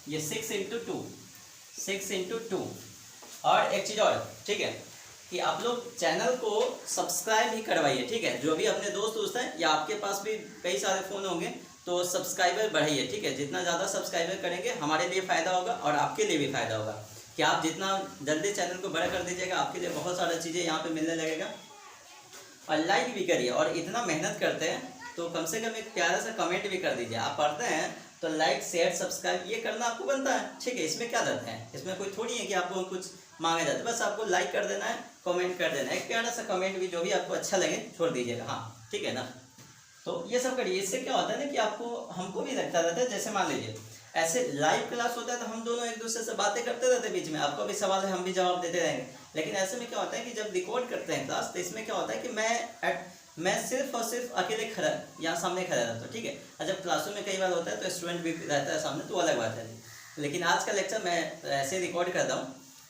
Speaker 1: ये 6 इंटू 2, 6 इंटू 2। और एक चीज़ और, ठीक है, कि आप लोग चैनल को सब्सक्राइब ही करवाइए, ठीक है। जो भी अपने दोस्त हैं या आपके पास भी कई सारे फ़ोन होंगे तो सब्सक्राइबर बढ़ाइए, ठीक है। जितना ज़्यादा सब्सक्राइबर करेंगे हमारे लिए फ़ायदा होगा और आपके लिए भी फ़ायदा होगा, कि आप जितना जल्दी चैनल को बड़ा कर दीजिएगा आपके लिए बहुत सारी चीज़ें यहाँ पे मिलने लगेगा। और लाइक भी करिए, और इतना मेहनत करते हैं तो कम से कम एक प्यारा सा कमेंट भी कर दीजिए। आप पढ़ते हैं तो लाइक शेयर सब्सक्राइब ये करना आपको बनता है, ठीक है। इसमें क्या रहता है, इसमें कोई थोड़ी है कि आपको कुछ मांगा जाता है, बस आपको लाइक कर देना है, कमेंट कर देना है, एक प्यारा सा कमेंट भी जो भी आपको अच्छा लगे छोड़ दीजिएगा, हाँ ठीक है ना। तो ये सब करिए, इससे क्या होता है ना कि आपको हमको भी लगता रहता है, जैसे मान लीजिए ऐसे लाइव क्लास होता है तो हम दोनों एक दूसरे से बातें करते रहते हैं, बीच में आपको भी सवाल है हम भी जवाब देते रहेंगे। लेकिन ऐसे में क्या होता है कि जब रिकॉर्ड करते हैं क्लास तो इसमें क्या होता है कि मैं सिर्फ और सिर्फ अकेले खड़ा यहाँ सामने खड़ा रहता हूँ, ठीक है। और जब क्लासों में कई बार होता है तो स्टूडेंट भी रहता है सामने, तो अलग बात है। लेकिन आज का लेक्चर मैं ऐसे रिकॉर्ड करता हूँ,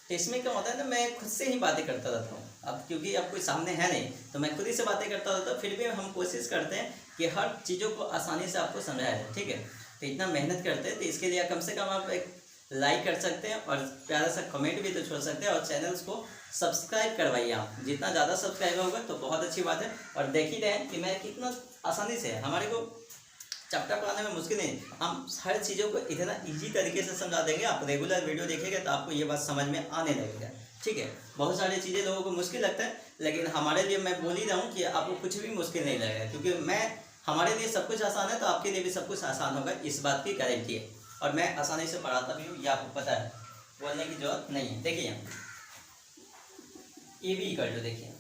Speaker 1: तो इसमें क्या होता है ना मैं खुद से ही बातें करता रहता हूँ। अब क्योंकि अब कोई सामने है नहीं तो मैं खुद ही से बातें करता रहता हूँ, फिर भी हम कोशिश करते हैं कि हर चीज़ों को आसानी से आपको समझाया जाए, ठीक है। तो इतना मेहनत करते हैं तो इसके लिए कम से कम आप एक लाइक कर सकते हैं और प्यारा सा कमेंट भी तो छोड़ सकते हैं, और चैनल्स को सब्सक्राइब करवाइए। आप जितना ज़्यादा सब्सक्राइब होगा तो बहुत अच्छी बात है। और देख ही रहे कि मैं कितना आसानी से, हमारे को चैप्टर पढ़ाने में मुश्किल नहीं, हम हर चीज़ों को इतना इजी तरीके से समझा देंगे। आप रेगुलर वीडियो देखेंगे तो आपको ये बात समझ में आने लगेगा, ठीक है। बहुत सारी चीज़ें लोगों को मुश्किल लगता है, लेकिन हमारे लिए मैं बोल ही रहा हूँ कि आपको कुछ भी मुश्किल नहीं लगेगा, क्योंकि हमारे लिए सब कुछ आसान है तो आपके लिए भी सब कुछ आसान होगा, इस बात की गारंटी है। और मैं आसानी से पढ़ाता भी हूँ, ये आपको पता है, बोलने की जरूरत नहीं है। देखिए ये भी कर लो, देखिए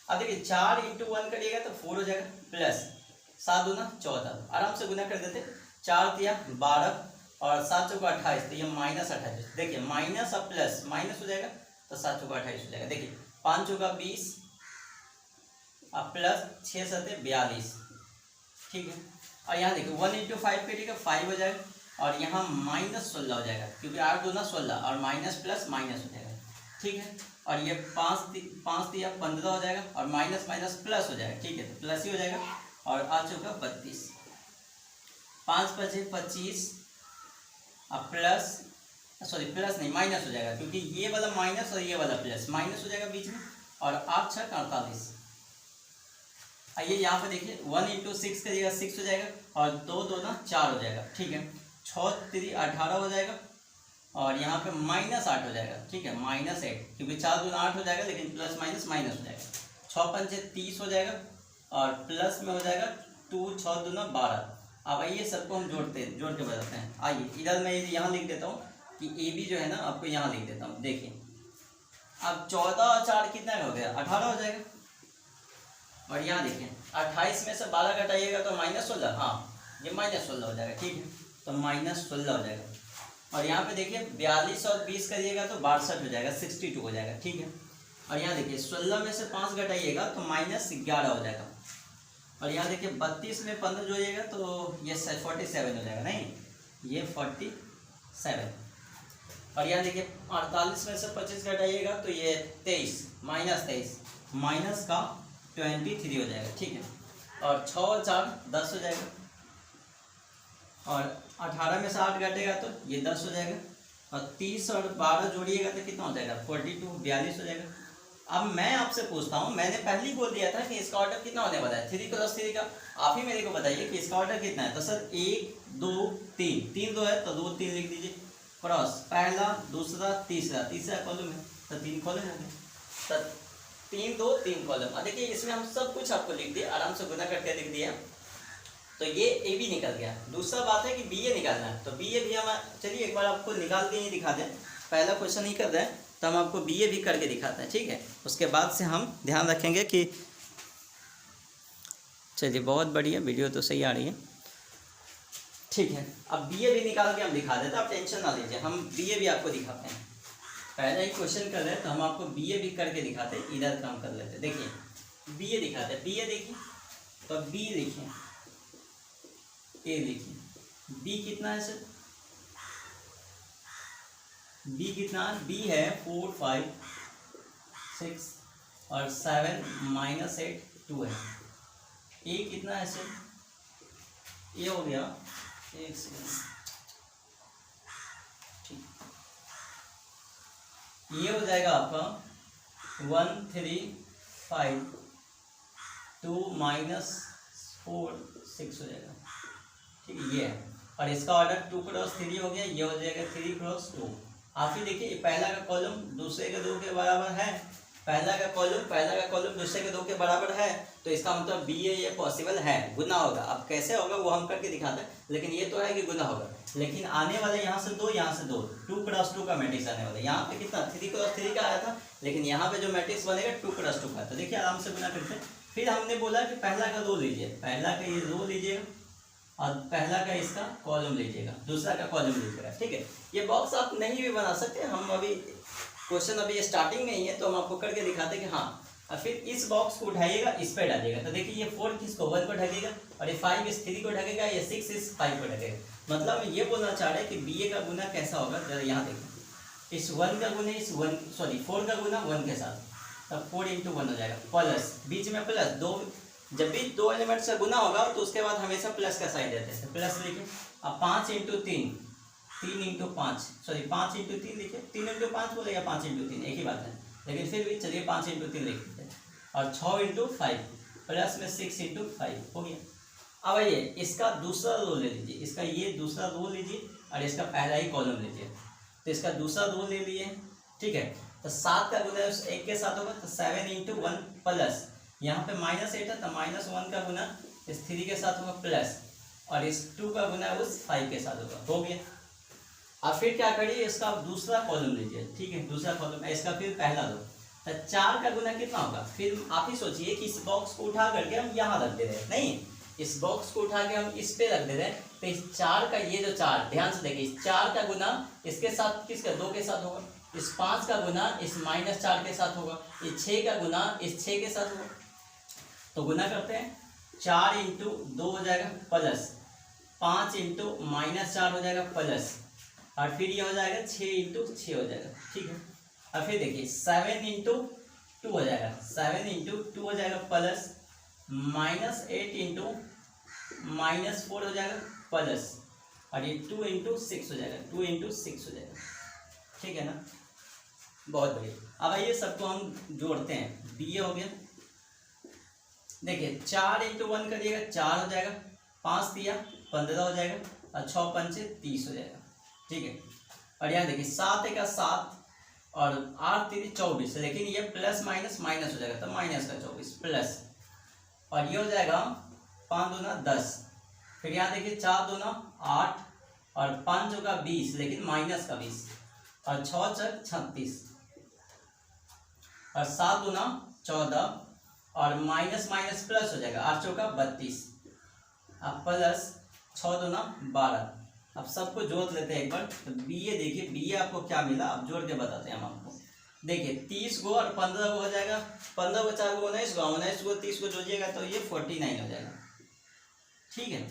Speaker 1: अब देखिए 4 इंटू 1 करिएगा तो 4 हो जाएगा, प्लस 7 दूना 14, आराम से गुना कर देते। 4 दिया 12 और 7 चौका 28, तो ये -28। देखिए माइनस और प्लस माइनस हो जाएगा तो 7 चौका 28 हो जाएगा। देखिए 5 चौका 20 और प्लस 6 7 42, ठीक है। और यहाँ देखिए 1 × 5 करिएगा 5 हो जाएगा और यहाँ -16 हो जाएगा क्योंकि 8 दूना 16 और माइनस प्लस माइनस हो जाएगा, ठीक है। और ये 5 दिया 15 हो जाएगा और माइनस माइनस प्लस हो जाएगा, ठीक है, तो प्लस ही हो जाएगा। और 8 चौका 32, 5 5 25 और प्लस प्लस नहीं माइनस हो जाएगा क्योंकि ये वाला माइनस और ये वाला प्लस, माइनस हो जाएगा बीच में। और 8 6 48। आइए यहाँ पे देखिए 1 × 6 करिएगा 6 हो जाएगा और 2 2 ना 4 हो जाएगा, ठीक है। 6 3 18 हो जाएगा और यहाँ पे -8 हो जाएगा, ठीक है, -8 क्योंकि 4 दूना 8 हो जाएगा लेकिन प्लस माइनस माइनस हो जाएगा। 6 5 30 हो जाएगा और प्लस में हो जाएगा 2 6 दूना 12। अब आइए सबको हम जोड़ के बताते हैं। आइए इधर मैं यहाँ लिख देता हूँ कि AB जो है ना आपको यहाँ लिख देता हूँ। देखिए अब 14 और 4 कितना हो गया 18 हो जाएगा। और यहाँ देखिए 28 में से 12 घटाइएगा तो -16, हाँ ये -16 हो जाएगा, ठीक है, तो -16 हो जाएगा। और यहाँ पे देखिए 42 और 20 करिएगा तो 62 हो जाएगा, 62 हो जाएगा, ठीक है। और यहाँ देखिए 16 में से 5 घटाइएगा तो -11 हो जाएगा। और यहाँ देखिए 32 में 15 जोड़िएगा तो ये 47 हो जाएगा, नहीं ये 47। और यहाँ देखिए 48 में से 25 घटाइएगा तो ये 23 -23 माइनस का 23 हो जाएगा, ठीक है। और 6 और 4 10 हो जाएगा। और 18 में से 8 घटेगा तो ये 10 हो जाएगा। और 30 और 12 जोड़िएगा तो कितना हो जाएगा 42 42 हो जाएगा। अब मैं आपसे पूछता हूँ, मैंने पहले ही बोल दिया था कि इसका ऑर्डर कितना होने वाला है 3 × 3 का। आप ही मेरे को बताइए कि इसका ऑर्डर कितना है। तो सर 1 2 3 3 2 है तो 2 3 लिख दीजिए, क्रॉस पहला दूसरा तीसरा कॉलम है तो 3 कॉलम हो गए। 3 2 3 कॉलम। अब देखिए इसमें हम सब कुछ आपको लिख दिया, आराम से गुना करके लिख दिया, तो ये AB निकल गया। दूसरा बात है कि BA निकालना है, तो BA भी हम चलिए एक बार आपको निकाल के ही दिखा दें। पहला क्वेश्चन ही कर रहे हैं तो हम आपको BA भी करके दिखाते हैं, ठीक है। उसके बाद से हम ध्यान रखेंगे कि चलिए बहुत बढ़िया, वीडियो तो सही आ रही है, ठीक है। अब BA भी निकाल के हम दिखा देते हैं, आप टेंशन ना लीजिए, हम BA भी आपको दिखाते हैं। पहला ही क्वेश्चन कर रहे हैं तो हम आपको BA भी करके दिखाते हैं, इधर काम कर लेते हैं। देखिए BA दिखाते हैं, BA देखिए तो B लिखें, A लिखिए, B कितना है सर, B कितना है, B है 4 5 6 और 7 -8 2 है। A कितना है सर, A हो गया 1 सेकंड, ठीक, ये हो जाएगा आपका 1 3 5 2 -4 6 हो जाएगा, ठीक है, ये है। और इसका ऑर्डर 2 × 3 हो गया, ये हो जाएगा 3 × 2। आप ही देखिए पहला का कॉलम दूसरे के 2 के बराबर है, पहला का कॉलम दूसरे के 2 के बराबर है, तो इसका मतलब BA ये पॉसिबल है, गुना होगा। अब कैसे होगा वो हम करके दिखाते हैं, लेकिन ये तो है कि गुना होगा। लेकिन आने वाले यहाँ से 2 यहाँ से 2 2 × 2 का मैट्रिक्स आने वाला है। यहाँ पे कितना 3 × 3 का आया था, लेकिन यहाँ पे जो मैट्रिक्स बनेगा 2 × 2 का। तो देखिए आराम से गुना करते हैं। फिर हमने बोला कि पहला का रो लीजिए, पहला का ये रो लीजिएगा और पहला का इसका कॉलम लीजिएगा, दूसरा का कॉलम लीजिएगा, ठीक है। ये बॉक्स आप नहीं भी बना सकते, हम अभी क्वेश्चन अभी स्टार्टिंग में ही है तो हम आपको करके दिखाते हैं कि हाँ। और फिर इस बॉक्स को उठाइएगा, इस पे डालिएगा, तो देखिए ये 4 किसको 1 को ढकेगा और ये 5 इस 3 को ढकेगा, ये 6 इस 5 को ढकेगा। मतलब हम ये बोलना चाह रहे हैं कि BA का गुना कैसा होगा, जरा यहाँ देखिए, इस 1 का गुना इस 4 का गुना 1 के साथ, तब 4 × 1 हो जाएगा, प्लस बीच में प्लस 2, जब भी 2 एलिमेंट से गुना होगा तो उसके बाद हमेशा प्लस का साइन देते हैं, प्लस लिखिए। अब 5 × 3 3 × 5 5 × 3 लिखिए, 3 × 5 बोलेगा 5 × 3 एक ही बात है, लेकिन फिर भी चलिए 5 × 3 लिख देते हैं। और 6 × 5 प्लस में 6 × 5 हो गया। अब आइए इसका दूसरा रो ले लीजिए, इसका ये दूसरा रो लीजिए और इसका पहला ही कॉलम लीजिए, तो इसका दूसरा रो ले लिए, ठीक है। तो 7 का गुना उस 1 के साथ होगा, तो 7 × 1 प्लस, यहाँ पे -8 है तो -1 का गुना इस 3 के साथ होगा प्लस, और इस 2 का गुना उस 5 के साथ होगा, हो गया। अब फिर क्या करिए, इसका दूसरा कॉलम लीजिए, ठीक है, दूसरा कॉलम है, इसका फिर पहला दो, तो 4 का गुना कितना होगा। फिर आप ही सोचिए कि इस बॉक्स को उठा करके हम यहाँ रख दे रहे हैं, नहीं इस बॉक्स को उठा के हम इस पे रख देते हैं, तो इस 4 का ये जो 4, ध्यान से देखिए, इस 4 का गुना इसके साथ किसका 2 के साथ होगा, इस 5 का गुना इस -4 के साथ होगा, इस 6 का गुना इस 6 के साथ होगा। तो गुना करते हैं, 4 इंटू 2 हो जाएगा प्लस 5 इंटू -4 हो जाएगा प्लस, और फिर ये हो जाएगा 6 इंटू 6 हो जाएगा, ठीक है। और फिर देखिए 7 इंटू 2 हो जाएगा, 7 इंटू 2 हो जाएगा प्लस -8 इंटू -4 हो जाएगा प्लस, और ये 2 इंटू 6 हो जाएगा, 2 इंटू 6 हो जाएगा, ठीक है ना। बहुत बढ़िया। अब आइए सबको हम जोड़ते हैं, बी हो गया, देखिए 4 इंटू 1 करिएगा 4 हो जाएगा, 5 दिया 15 हो जाएगा, और 6 पंचे 30 हो जाएगा, ठीक है। और यहाँ देखिए 7 का 7 और 8 3 24, लेकिन ये प्लस माइनस माइनस हो जाएगा, तो माइनस का 24 प्लस, और ये हो जाएगा 5 दूना 10, फिर यहाँ देखिए 4 दूना 8 और 5 का 20, लेकिन माइनस का 20, और 6 चक 36, और 7 दूना 14, और माइनस माइनस प्लस हो जाएगा, 8 चौका 32, अब प्लस 6 दूना 12। अब सबको जोड़ लेते हैं एक बार, तो बी ए देखिए, बी ए आपको क्या मिला, अब जोड़ के बताते हैं हम आपको। देखिए 30 गो और 15 गो हो जाएगा, 15 को 4 गो 19 गो, 19 को 30 को जोड़िएगा तो ये 49 हो जाएगा, ठीक है।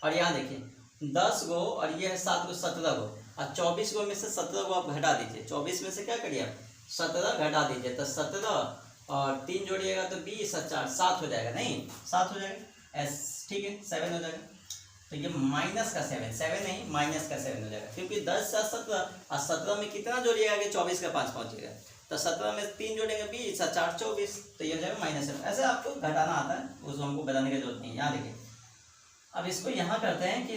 Speaker 1: और यहाँ देखिए 10 गो और ये है 7 गो 17 गो, और 24 गो में से 17 को आप घटा दीजिए, 24 में से क्या करिए आप 17 घटा दीजिए, तो 17 और 3 जोड़िएगा तो 20 और 4 7 हो जाएगा, नहीं 7 हो जाएगा, एस ठीक है 7 हो जाएगा। तो ये माइनस का 7, 7 नहीं माइनस का 7 हो जाएगा, क्योंकि 10 से 17, और 17 में कितना जोड़िएगा कि 24 का 5 पहुंचेगा, तो 17 में 3 जोड़ेंगे 20 और 4 24, तो ये हो जाएगा -7। ऐसे आपको घटाना आता है, उसको हमको बताने की जरूरत नहीं है। यहाँ देखिए अब इसको यहाँ करते हैं कि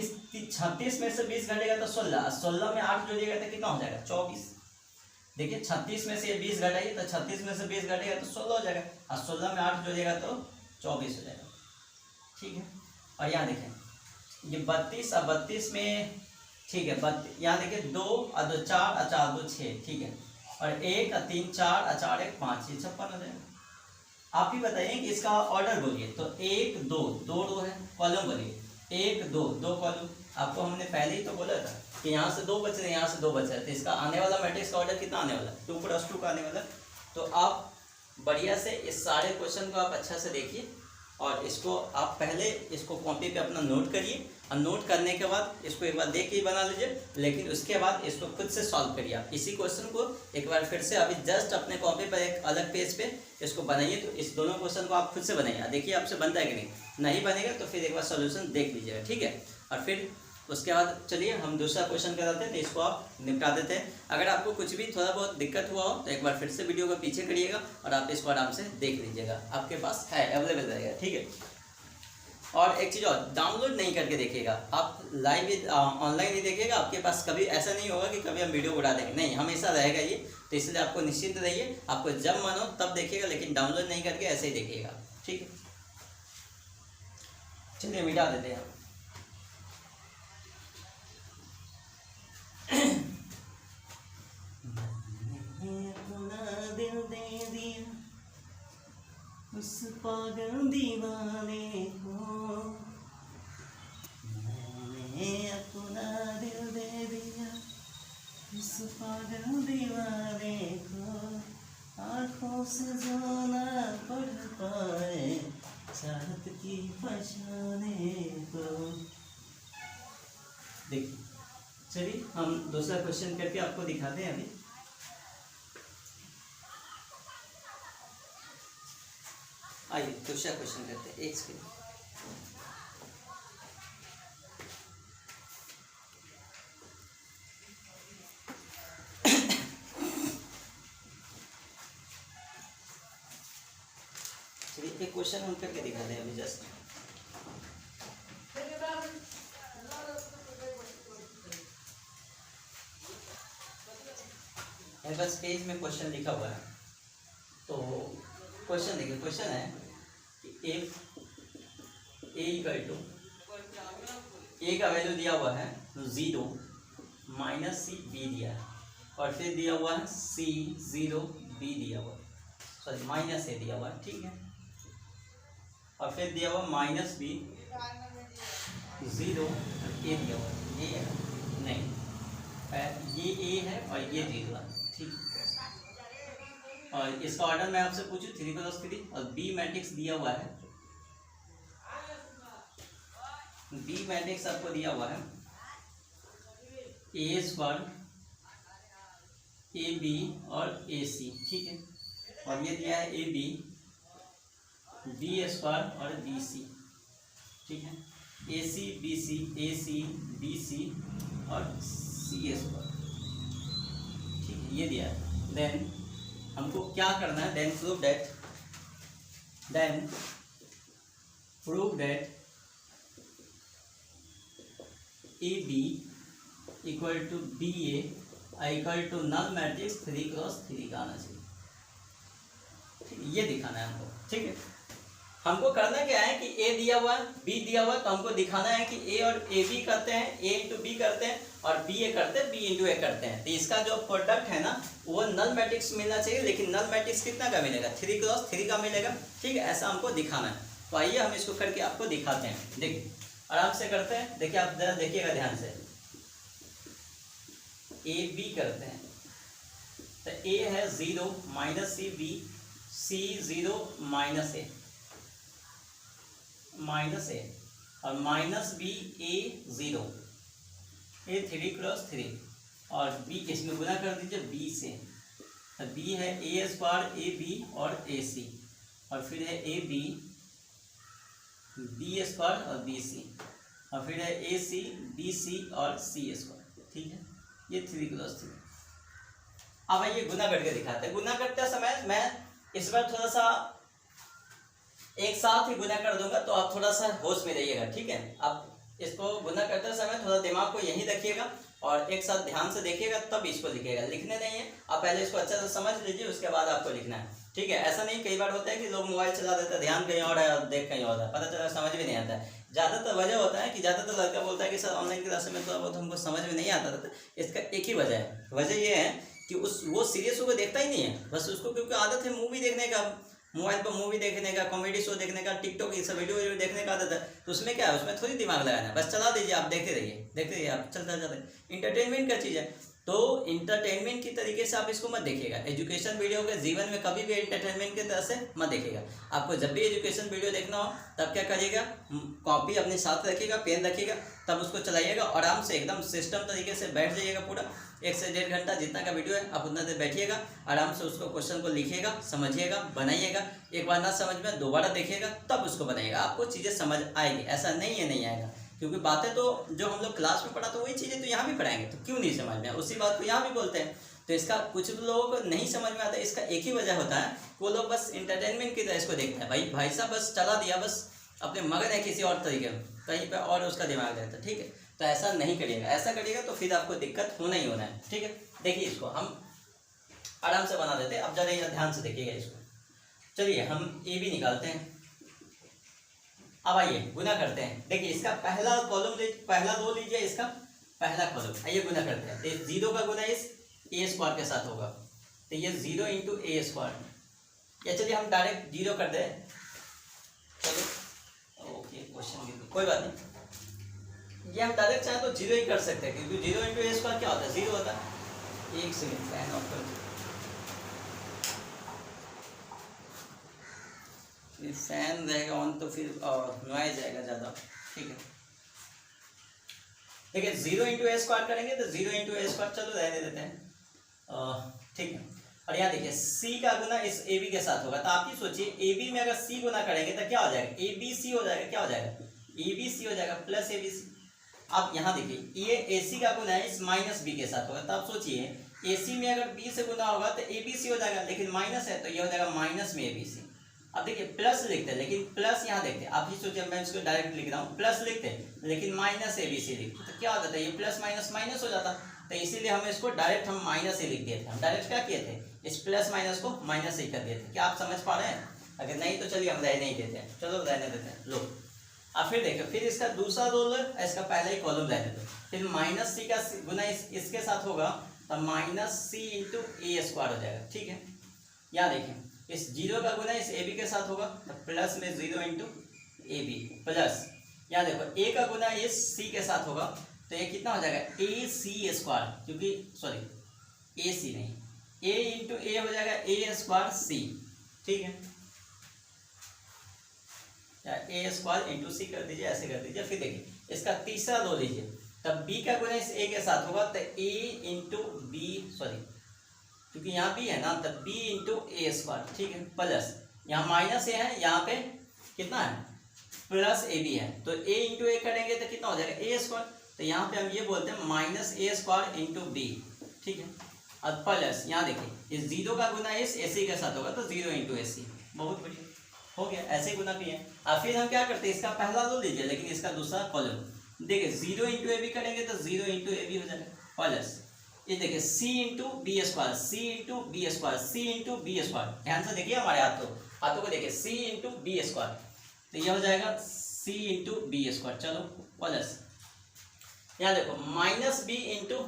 Speaker 1: 36 में से 20 घटेगा तो 16, 16 में 8 जोड़िएगा तो कितना हो जाएगा 24। देखिए 36 में से ये 20 घटाइए, तो 36 में से 20 घटेगा तो 16 हो जाएगा, और 16 में 8 जोड़िएगा तो 24 हो जाएगा, ठीक है। और यहाँ देखें ये 32 और 32 में, ठीक है, यहाँ देखिए 2 और 2 4 और 4 2 6, ठीक है, और 1 और 3 4 और 4 1 5, ये 56 हो जाएगा। आप ही बताइए कि इसका ऑर्डर बोलिए, तो 1 2 2 रो है, कॉलम बोलिए 1 2 2 कॉलम। आपको हमने पहले ही तो बोला था कि यहाँ से 2 बच रहे, यहाँ से 2 बच रहे, तो इसका आने वाला मैट्रिक्स का ऑर्डर कितना आने वाला, 2 + 2 का आने वाला। तो आप बढ़िया से इस सारे क्वेश्चन को आप अच्छा से देखिए, और इसको आप पहले इसको कॉपी पे अपना नोट करिए, और नोट करने के बाद इसको एक बार देख के ही बना लीजिए, लेकिन उसके बाद इसको खुद से सॉल्व करिए। आप इसी क्वेश्चन को एक बार फिर से अभी जस्ट अपने कॉपी पर एक अलग पेज पे इसको बनाइए, तो इस दोनों क्वेश्चन को आप खुद से बनाइए, देखिए आपसे बनता है कि नहीं बनेगा तो फिर एक बार सोल्यूशन देख लीजिएगा, ठीक है। और फिर उसके बाद चलिए हम दूसरा क्वेश्चन कराते हैं, तो इसको आप निपटा देते हैं। अगर आपको कुछ भी थोड़ा बहुत दिक्कत हुआ हो तो एक बार फिर से वीडियो को पीछे करिएगा, और आप इसको आराम से देख लीजिएगा, आपके पास है अवेलेबल रहेगा, ठीक है। और एक चीज़ और, डाउनलोड नहीं करके देखिएगा, आप लाइव ऑनलाइन ही देखिएगा, आपके पास कभी ऐसा नहीं होगा कि कभी हम वीडियो उड़ा देंगे, नहीं, हमेशा रहेगा ये। तो इसलिए आपको निश्चिंत रहिए, आपको जब मन हो तब देखिएगा, लेकिन डाउनलोड नहीं करके ऐसे ही देखिएगा, ठीक है। चलिए मिटा देते हैं। दिल दे दिया उस पागल दीवाने को, मैंने अपना दिल दे दिया उस पागल दीवाने को, आँखों से जो ना पढ़ पाए चाहत की फसाने को। देखिए चलिए हम दूसरा क्वेश्चन करके आपको दिखाते हैं अभी। आइए दूसरा क्वेश्चन करते हैं, एक सेकेंड। चलिए एक क्वेश्चन हम करके दिखाते हैं अभी जस्ट। मेरे पास पेज में क्वेश्चन लिखा हुआ है, तो क्वेश्चन देखिए, क्वेश्चन है कि इफ ए का वैल्यू दिया हुआ है 0 -c b दिया है, और फिर दिया हुआ है c 0 b दिया हुआ है, सॉरी -a दिया हुआ है, ठीक है। और फिर दिया हुआ माइनस बी 0, ए दिया हुआ ये है नहीं, ये ए है और ये 0 है, ठीक। और इसका ऑर्डर मैं आपसे पूछूं 3 + 3 और बी मैट्रिक्स दिया हुआ है, बी मैट्रिक्स आपको दिया हुआ है A² AB और AC, ठीक है। और ये दिया है AB B² और BC, ठीक है। AC BC AC BC और C², ठीक है, ये दिया है। देन हमको क्या करना है, then prove that AB equal to BA equal to null matrix 3 × 3 का आना चाहिए, ठीक है, ये दिखाना है हमको, ठीक है। हमको करना क्या है कि A दिया हुआ है, B दिया हुआ है, तो हमको दिखाना है कि A और AB करते हैं, A × B करते हैं, और BA करते हैं, B × A करते हैं। तो इसका जो प्रोडक्ट है ना वो नल मैट्रिक्स मिलना चाहिए, लेकिन नल मैट्रिक्स कितना का मिलेगा, 3 × 3 का मिलेगा, ठीक है। ऐसा हमको दिखाना है। तो आइए हम इसको करके आपको दिखाते हैं, देखिए आराम से करते हैं। देखिए आप जरा देखिएगा ध्यान से, AB करते हैं तो A है 0 -C B C 0 -A और -B A 0 A 3 × 3 और B इसमें गुना कर दीजिए B से, तो B है A² AB और AC और फिर है AB B² और BC और फिर है AC BC और C², ठीक है। ये 3 × 3। अब आइए गुना करके दिखाते हैं। गुना करते समय मैं इस बार थोड़ा सा एक साथ ही गुना कर दूंगा, तो आप थोड़ा सा होश में रहिएगा, ठीक है। आप इसको गुना करते समय थोड़ा दिमाग को यहीं रखिएगा और एक साथ ध्यान से देखिएगा, तब इसको लिखिएगा। लिखने नहीं है, आप पहले इसको अच्छा से समझ लीजिए, उसके बाद आपको लिखना है, ठीक है। ऐसा नहीं, कई बार होता है कि लोग मोबाइल चला देते हैं, ध्यान कहीं और है और देख कहीं और है, पता चला समझ भी नहीं आता है। ज़्यादातर वजह होता है कि ज़्यादातर लड़का बोलता है कि सर ऑनलाइन क्लास में तो बहुत हमको समझ में नहीं आता था। इसका एक ही वजह है, वजह ये है कि वो सीरियस होकर देखता ही नहीं है, बस उसको क्योंकि आदत है मूवी देखने का, मोबाइल पर मूवी देखने का, कॉमेडी शो देखने का, टिकटॉक ये सब वीडियो देखने का आदत है। तो उसमें क्या है, उसमें थोड़ी दिमाग लगाना है, बस चला दीजिए, आप देखते रहिए आप, चलता जाता। इंटरटेनमेंट का चीज़ है, तो इंटरटेनमेंट की तरीके से आप इसको मत देखिएगा। एजुकेशन वीडियो के जीवन में कभी भी एंटरटेनमेंट की तरह से मत देखिएगा। आपको जब भी एजुकेशन वीडियो देखना हो तब क्या करिएगा, कॉपी अपने साथ रखिएगा, पेन रखिएगा, तब उसको चलाइएगा, आराम से एकदम सिस्टम तरीके से बैठ जाइएगा। पूरा 1 से 1.5 घंटा जितना का वीडियो है आप उतना देर बैठिएगा, आराम से उसको क्वेश्चन को लिखिएगा, समझिएगा, बनाइएगा। एक बार ना समझ में दोबारा देखिएगा, तब उसको बनाइएगा, आपको चीज़ें समझ आएगी। ऐसा नहीं है नहीं आएगा, क्योंकि बातें तो जो हम लोग क्लास में पढ़ा तो वही चीज़ें तो यहाँ भी पढ़ाएंगे, तो क्यों नहीं समझ में, उसी बात को यहाँ भी बोलते हैं। तो इसका कुछ लोगों को नहीं समझ में आता है, इसका एक ही वजह होता है, वो लोग बस इंटरटेनमेंट की तरह इसको देखते हैं। भाई साहब बस चला दिया, बस अपने मगन है किसी और तरीके में, कहीं पर और उसका दिमाग रहता है, ठीक है। तो ऐसा नहीं करिएगा, ऐसा करिएगा तो फिर आपको दिक्कत होना ही होना है, ठीक है। देखिए इसको हम आराम से बना देते हैं, अब ज़रा ध्यान से देखिएगा इसको। चलिए हम ए बी निकालते हैं। अब आइए गुना करते हैं। देखिए इसका पहला कॉलम पहला रो लीजिए, इसका पहला कॉलम, आइए गुना करते हैं। तो 0 का गुना इस A² के साथ होगा, तो ये 0 × A², या चलिए हम डायरेक्ट 0 कर दें, चलो ओके, क्वेश्चन कोई बात नहीं, ये हम डायरेक्ट चाहे तो 0 ही कर सकते हैं, क्योंकि 0 × A² क्या होता है, 0 होता है। एक सेकंड फैन ऑफ कर दो, फिर फैन रहेगा ऑन तो फिर नॉइज आएगा ज़्यादा, ठीक है। देखिए 0 × A² करेंगे तो 0 × A², चलो रहने देते हैं, ठीक है। और यहाँ देखिए C का गुना इस AB के साथ होगा, तो आप ही सोचिए AB में अगर C गुना करेंगे तो क्या हो जाएगा, ABC हो जाएगा, क्या हो जाएगा, ABC हो जाएगा प्लस ABC। आप यहाँ देखिए ये AC का गुना इस -B के साथ होगा, तो आप सोचिए AC में अगर B से गुना होगा तो ABC हो जाएगा, लेकिन माइनस है तो ये हो जाएगा माइनस में ABC। अब देखिए प्लस लिखते हैं, लेकिन प्लस यहाँ देखते हैं, आप ही सोचिए मैं इसको डायरेक्ट लिख रहा हूँ, प्लस लिखते हैं लेकिन माइनस ABC लिखते, तो क्या हो जाता है, ये प्लस माइनस माइनस हो जाता। तो इसीलिए हम इसको डायरेक्ट हम माइनस ही लिख दिए थे। हम डायरेक्ट क्या किए थे, इस प्लस माइनस को माइनस ही कर दिए थे। क्या आप समझ पा रहे हैं? अगर नहीं तो चलिए हम रहने ही देते हैं, चलो रहने देते हैं। लो अब फिर देखो, फिर इसका दूसरा रोल है, इसका पहला ही कॉलम रहने दो, फिर -C का गुना इसके साथ होगा तो -C × A² हो जाएगा, ठीक है। यहाँ देखिए इस 0 का गुना इस AB के साथ होगा तो प्लस में 0 × ए बी प्लस, यहाँ देखो ए का गुना इस सी के साथ होगा तो ये कितना हो जाएगा ए सी स्क्वायर, क्योंकि सॉरी ए सी नहीं, ए इंटू ए हो जाएगा ए स्क्वायर सी, ठीक है, या ए स्क्वायर इंटू सी कर दीजिए, ऐसे कर दीजिए। फिर देखिए इसका तीसरा लो लीजिए, तब बी का गुना इस ए के साथ होगा तो ए इंटू बी, सॉरी क्योंकि यहाँ बी है ना, तब बी इंटू ए स्क्वायर, ठीक है, प्लस यहाँ माइनस ए है, यहाँ पे कितना है प्लस ए बी है, तो ए इंटू ए करेंगे तो कितना हो जाएगा ए स्क्वायर, तो यहाँ पे हम ये बोलते हैं minus A square into B, ठीक है, और प्लस यहाँ देखिए इस जीरो का गुना इस ए सी के साथ होगा तो जीरो इंटू ए सी, बहुत बढ़िया हो गया, ऐसे गुना किए। अब फिर हम क्या करते हैं, इसका पहला लो लीजिए लेकिन इसका दूसरा कॉलम, देखिए जीरो इंटू ए बी करेंगे तो जीरो इंटू ए बी हो जाएगा, प्लस ये देखिए सी इंटू बी स्क्वायर, सी इंटू बी स्क्वायर, सी इंटू बी स्क्वायर, ध्यान से देखिए हमारे हाथों को देखिए सी इंटू बी स्क्वायर, तो यह हो जाएगा सी इंटू बी स्क्वायर, चलो प्लस यहाँ देखो minus B into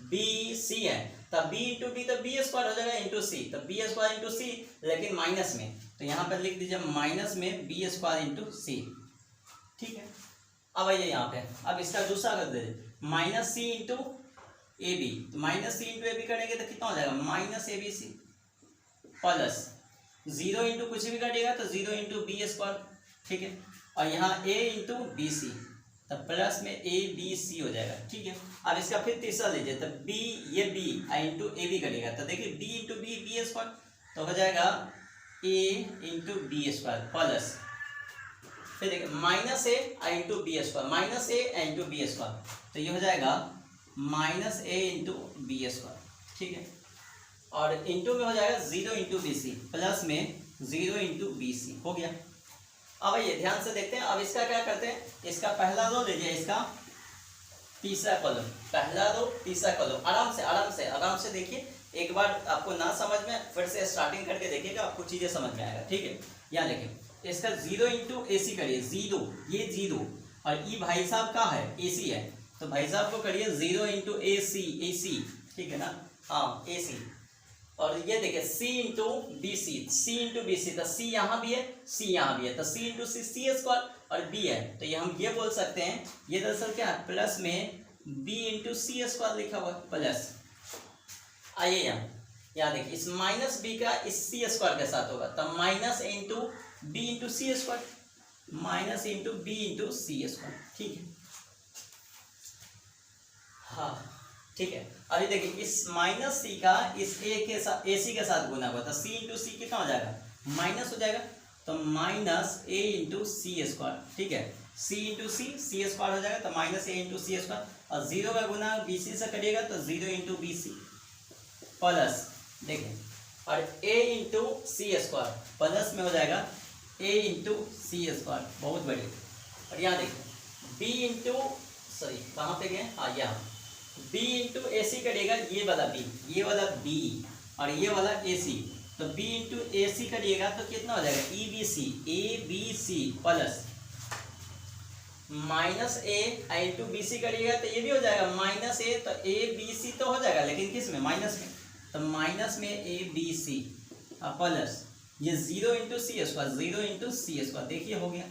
Speaker 1: B C है, तब बी इंटू बी तो बी स्क्वायर हो जाएगा इंटू सी, तो बी स्क्वायर इंटू सी लेकिन माइनस में, तो यहाँ पर लिख दीजिए माइनस में बी स्क्वायर इंटू सी, ठीक है। अब आइए यहाँ पे, अब इसका दूसरा कर दीजिए minus C into A B, तो minus C into A B करेंगे तो कितना हो जाएगा minus A B C, plus zero into कुछ भी करिएगा तो जीरो इंटू बी स्क्वायर, ठीक है, और यहाँ ए इंटू बी सी, तब प्लस में ए बी सी हो जाएगा, ठीक है। अब इसका फिर तीसरा लीजिए, तब बी ये बी इंटू ए बी करिएगा तो देखिए B into B B square, तो हो जाएगा A into B square, plus फिर देखिए minus A into B square, minus A into B square, तो ये हो जाएगा minus A into B square, ठीक है, और इंटू में हो जाएगा zero into B C, plus में जीरो इंटू बी सी, हो गया। अब ये ध्यान से देखते हैं, अब इसका क्या करते हैं, इसका पहला रो लीजिए, इसका तीसरा कॉलम, पहला रो तीसरा कॉलम, आराम से देखिए, एक बार आपको ना समझ में फिर से स्टार्टिंग करके देखिएगा, आपको चीजें समझ में आएगा, ठीक है। यहाँ देखिए इसका जीरो इंटू ए सी करिए, जीरो ये जीरो, और ये भाई साहब का है ए सी है, तो भाई साहब को करिए जीरो इंटू ए सी, ठीक है ना, हाँ ए सी, और ये देखिए सी इंटू बी सी, सी इंटू बी सी, तो सी यहाँ भी है सी यहाँ भी है, तो सी इंटू सी सी स्क्वायर, और बी है तो ये हम ये बोल सकते हैं, ये दरअसल क्या है प्लस में बी इंटू सी स्क्वायर लिखा हुआ प्लस। आइए यहाँ देखिए इस माइनस बी का इस सी स्क्वायर के साथ होगा, तो minus into B into C square, minus into B into C square, ठीक है, हाँ ठीक है। अभी देखिए इस माइनस सी का इस ए के साथ ए सी के साथ गुना हुआ, तो सी इंटू सी कितना हो जाएगा माइनस हो जाएगा, तो minus A into C square, ठीक है, सी इंटू सी सी स्क्वायर हो जाएगा, तो minus A into C square, और जीरो का गुना बी सी से करिएगा तो zero into B C, plus देखिए और A into C square, plus में हो जाएगा ए इंटू सी स्क्वायर, बहुत बढ़िया। और यहाँ देखिए बी इंटू सॉरी कहाँ पे गए, हाँ यहाँ बी इंटू ए सी करिएगा, ये वाला बी और ये वाला ए सी, तो बी इंटू ए सी करिएगा तो कितना हो जाएगा A B C plus minus A into B C करिएगा तो ये भी हो जाएगा माइनस ए, तो ए बी सी तो हो जाएगा लेकिन किस में माइनस में, तो माइनस में ए बी सी प्लस ये जीरो इंटू सी स्क्वायर, देखिए हो गया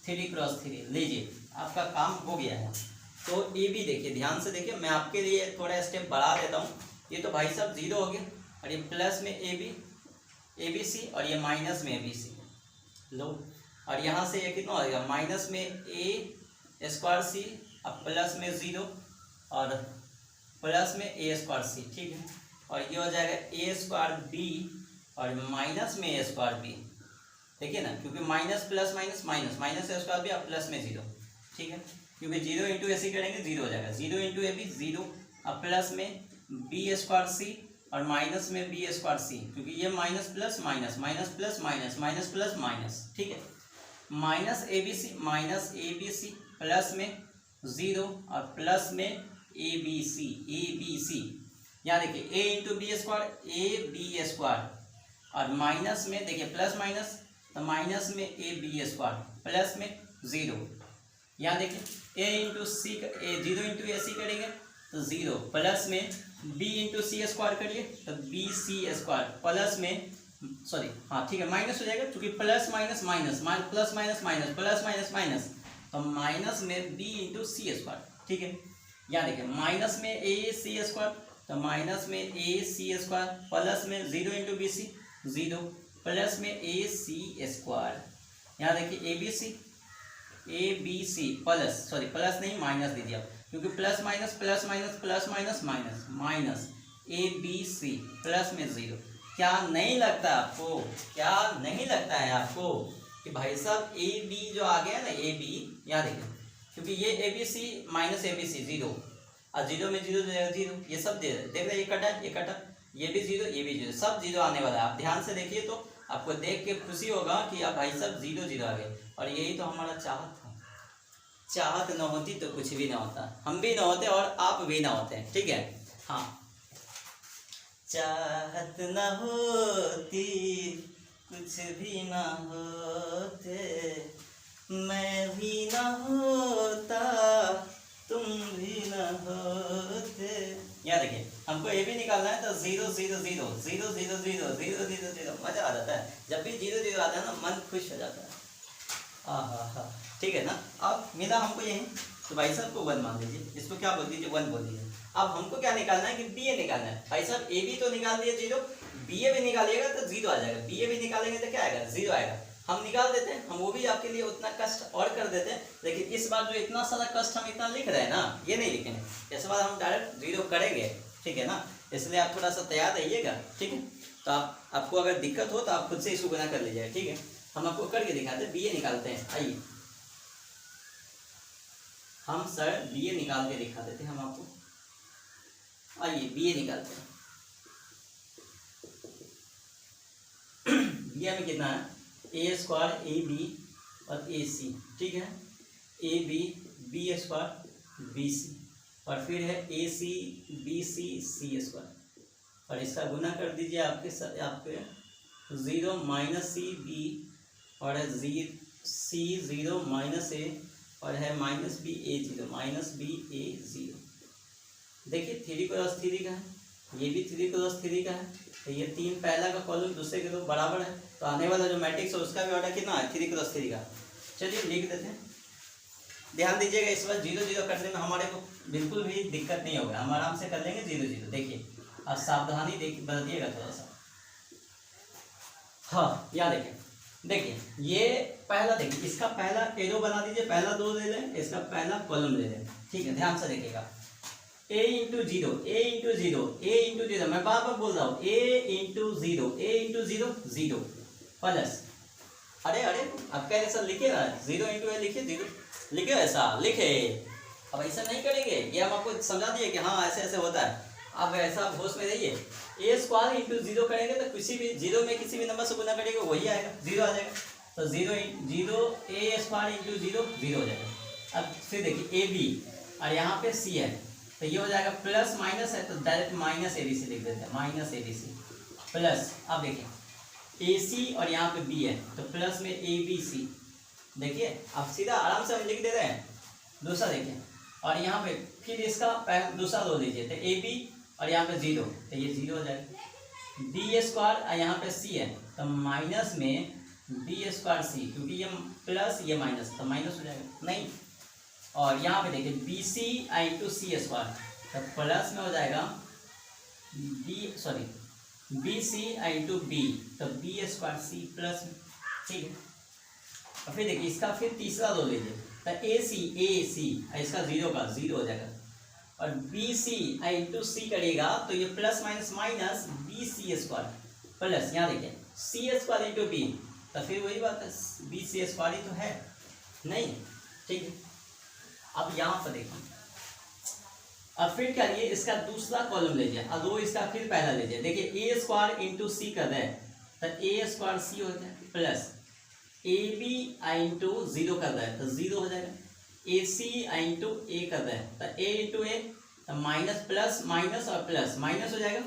Speaker 1: 3×3, लीजिए आपका काम हो गया है। तो ए बी देखिए ध्यान से देखिए, मैं आपके लिए थोड़ा स्टेप बढ़ा देता हूँ, ये तो भाई साहब जीरो हो गया, और ये प्लस में ए बी सी, और ये माइनस में ए बी सी लो, और यहाँ से ये कितना हो जाएगा माइनस में ए स्क्वायर सी, अब प्लस में जीरो और प्लस में ए स्क्वायर सी, ठीक है, और ये हो जाएगा ए स्क्वायर बी और माइनस में ए स्क्वायर बी, देखिए ना, क्योंकि minus plus minus minus minus A square B और प्लस में जीरो, ठीक है, क्योंकि जीरो इंटू ए सी करेंगे जीरो हो जाएगा, zero into A B zero, अब प्लस में बी स्क्वायर सी और माइनस में बी स्क्वायर सी, क्योंकि ये minus plus minus minus plus minus minus plus minus, ठीक है, minus A B C plus में जीरो और प्लस में ए बी सी, यहाँ देखिए ए इंटू बी स्क्वायर और माइनस में देखिए प्लस माइनस, तो माइनस में ए बी स्क्वायर प्लस में जीरो, यहाँ देखिए A into C zero into ए सी करेंगे तो जीरो, प्लस में बी इंटू सी स्क्वायर करिए तो बी सी स्क्वायर, प्लस में सॉरी हाँ ठीक है, माइनस हो जाएगा क्योंकि plus minus minus plus minus minus plus minus minus, तो माइनस में बी इंटू सी स्क्वायर। ठीक है, यहाँ देखिए माइनस में ए सी स्क्वायर, तो माइनस में ए सी स्क्वायर प्लस में zero into B C zero plus में ए सी स्क्वायर। यहाँ देखिए A B C plus sorry plus नहीं माइनस दीजिए आप, क्योंकि plus minus plus minus plus minus minus minus A B C plus में zero. क्या नहीं लगता आपको, क्या नहीं लगता है आपको कि भाई साहब ए बी जो आ गया ना, ए बी यहाँ देखिए, क्योंकि ये A B C minus A B C zero, और जीरो में जीरो जीरो, ये सब देख रहे ये कटा ये कटा, ये भी जीरो ये भी जीरो, सब जीरो आने वाला है। आप ध्यान से देखिए तो आपको देख के खुशी होगा कि आप भाई साहब जीरो जीरो आ गए। और यही तो हमारा चाहत था, चाहत न होती तो कुछ भी ना होता, हम भी ना होते और आप भी ना होते। ठीक है, हाँ, चाहत न होती कुछ भी ना होते, मैं भी ना होता तुम भी ना होते। याद रखिए हमको ये भी निकालना है, तो zero zero zero zero zero zero zero zero zero, मजा आ जाता है जब भी जीरो जीरो आता है ना, मन खुश हो जाता है। हाँ, ठीक है ना। अब मिला हमको यही, तो भाई साहब को वन मान लीजिए, इसको क्या बोल दीजिए, वन बोल दीजिए। अब हमको क्या निकालना है कि बी ए निकालना है। भाई साहब ए बी तो निकाल दिए जीरो, बी ए भी निकालिएगा तो जीरो आ जाएगा, बी ए भी निकालेंगे तो क्या आएगा, जीरो आएगा। हम निकाल देते हैं, हम वो भी आपके लिए उतना कष्ट और कर देते हैं, लेकिन इस बार जो इतना सारा कष्ट हम इतना लिख रहे हैं ना, ये नहीं लिखेंगे, इस बार हम डायरेक्ट जीरो करेंगे। ठीक है ना, इसलिए आप थोड़ा सा तैयार रहिएगा। ठीक है, तो आपको अगर दिक्कत हो तो आप खुद से इसको गुना कर लीजिएगा। ठीक है, हम आपको करके दिखाते हैं, बी ए निकालते हैं। आइए हम सर बी ए निकाल के दिखा देते हैं हम आपको। आइए बी ए निकालते हैं। बी ए में कितना है, ए स्क्वायर ए बी और ए सी। ठीक है, A B B square B C, और फिर है ए सी बी सी सी स्क्वायर, और इसका गुना कर दीजिए आपके जीरो माइनस सी बी, और है सी जीरो माइनस ए, और है माइनस बी ए जीरो माइनस बी ए जीरो। देखिए थ्री क्रॉस थ्री का है, ये भी थ्री क्रॉस थ्री का है, तो ये तीन पहला का कॉलम दूसरे के तो बराबर है, तो आने वाला जो मैट्रिक्स है उसका भी ऑर्डर कितना है, थ्री क्रॉस थ्री का। चलिए लिख देते हैं। ध्यान दीजिएगा, इस बार जीरो जीरो करने में हमारे को बिल्कुल भी दिक्कत नहीं होगा, हम आराम से कर लेंगे जीरो जीरो। देखिए अब सावधानी बरतिएगा थोड़ा सा। हाँ यहाँ देखिए ये पहला, देखिए इसका पहला एरो बना दीजिए, पहला दो ले लें, इसका पहला कॉलम ले लें। ठीक है, ध्यान से देखिएगा, ए इंटू जीरो ए इंटू जीरो ए इंटू जीरो, मैं बार बार बोल रहा हूँ, ए इंटू जीरो जीरो प्लस, अरे आप कह रहे सर लिखिए ना, जीरो इंटू ए लिखिए, जीरो लिखे, ऐसा लिखे। अब ऐसा नहीं करेंगे, ये हम आपको समझा दिए कि हाँ ऐसे ऐसे होता है। अब ऐसा होश में रहिए, ए स्क्वायर इंटू जीरो करेंगे तो किसी भी जीरो में किसी भी नंबर से गुना करेंगे वही आएगा, जीरो आ जाएगा, तो जीरो ए स्क्वायर इंटू जीरो जीरो हो जाएगा। अब फिर देखिए ए बी और यहाँ पे सी है, तो ये हो जाएगा प्लस माइनस है, तो direct minus A B C लिख देते हैं, minus A B C plus. अब देखिए ए सी और यहाँ पे बी है, तो प्लस में ए बी सी। देखिए अब सीधा आराम से हम लिख दे रहे हैं। दूसरा देखिए, और यहाँ पे फिर इसका दूसरा रो लीजिए, तो ए बी और यहाँ पे जीरो, तो ये जीरो हो जाएगा। बी स्क्वायर और यहाँ पे सी है, तो माइनस में बी स्क्वायर सी, क्योंकि ये प्लस ये माइनस, तो माइनस हो जाएगा नहीं। और यहाँ पे देखिए B C into C square, तो प्लस में हो जाएगा बी सी इंटू बी, तो बी स्क्वायर सी प्लस में। ठीक है, और फिर देखिए इसका फिर तीसरा रो लीजिए, तो ए सी इसका जीरो का जीरो हो जाएगा, और बी सी इंटू सी करेगा तो ये plus minus minus B C square plus, यहाँ देखिए सी स्क्वायर इंटू बी, तो फिर वही बात है, बी सी स्क्वायर ही तो है नहीं। ठीक है, अब यहाँ पर देखिए, अब फिर क्या लिए, इसका दूसरा कॉलम लीजिए और रो इसका फिर पहला लीजिए। देखिए ए स्क्वायर इंटू सी कर रहे हैं, तो ए स्क्वायर सी हो जाए plus A B into zero कर रहा है, तो जीरो हो जाएगा। ए सी इंटू ए कर रहा है, तो ए इंटू ए, तो माइनस प्लस माइनस और प्लस माइनस हो जाएगा,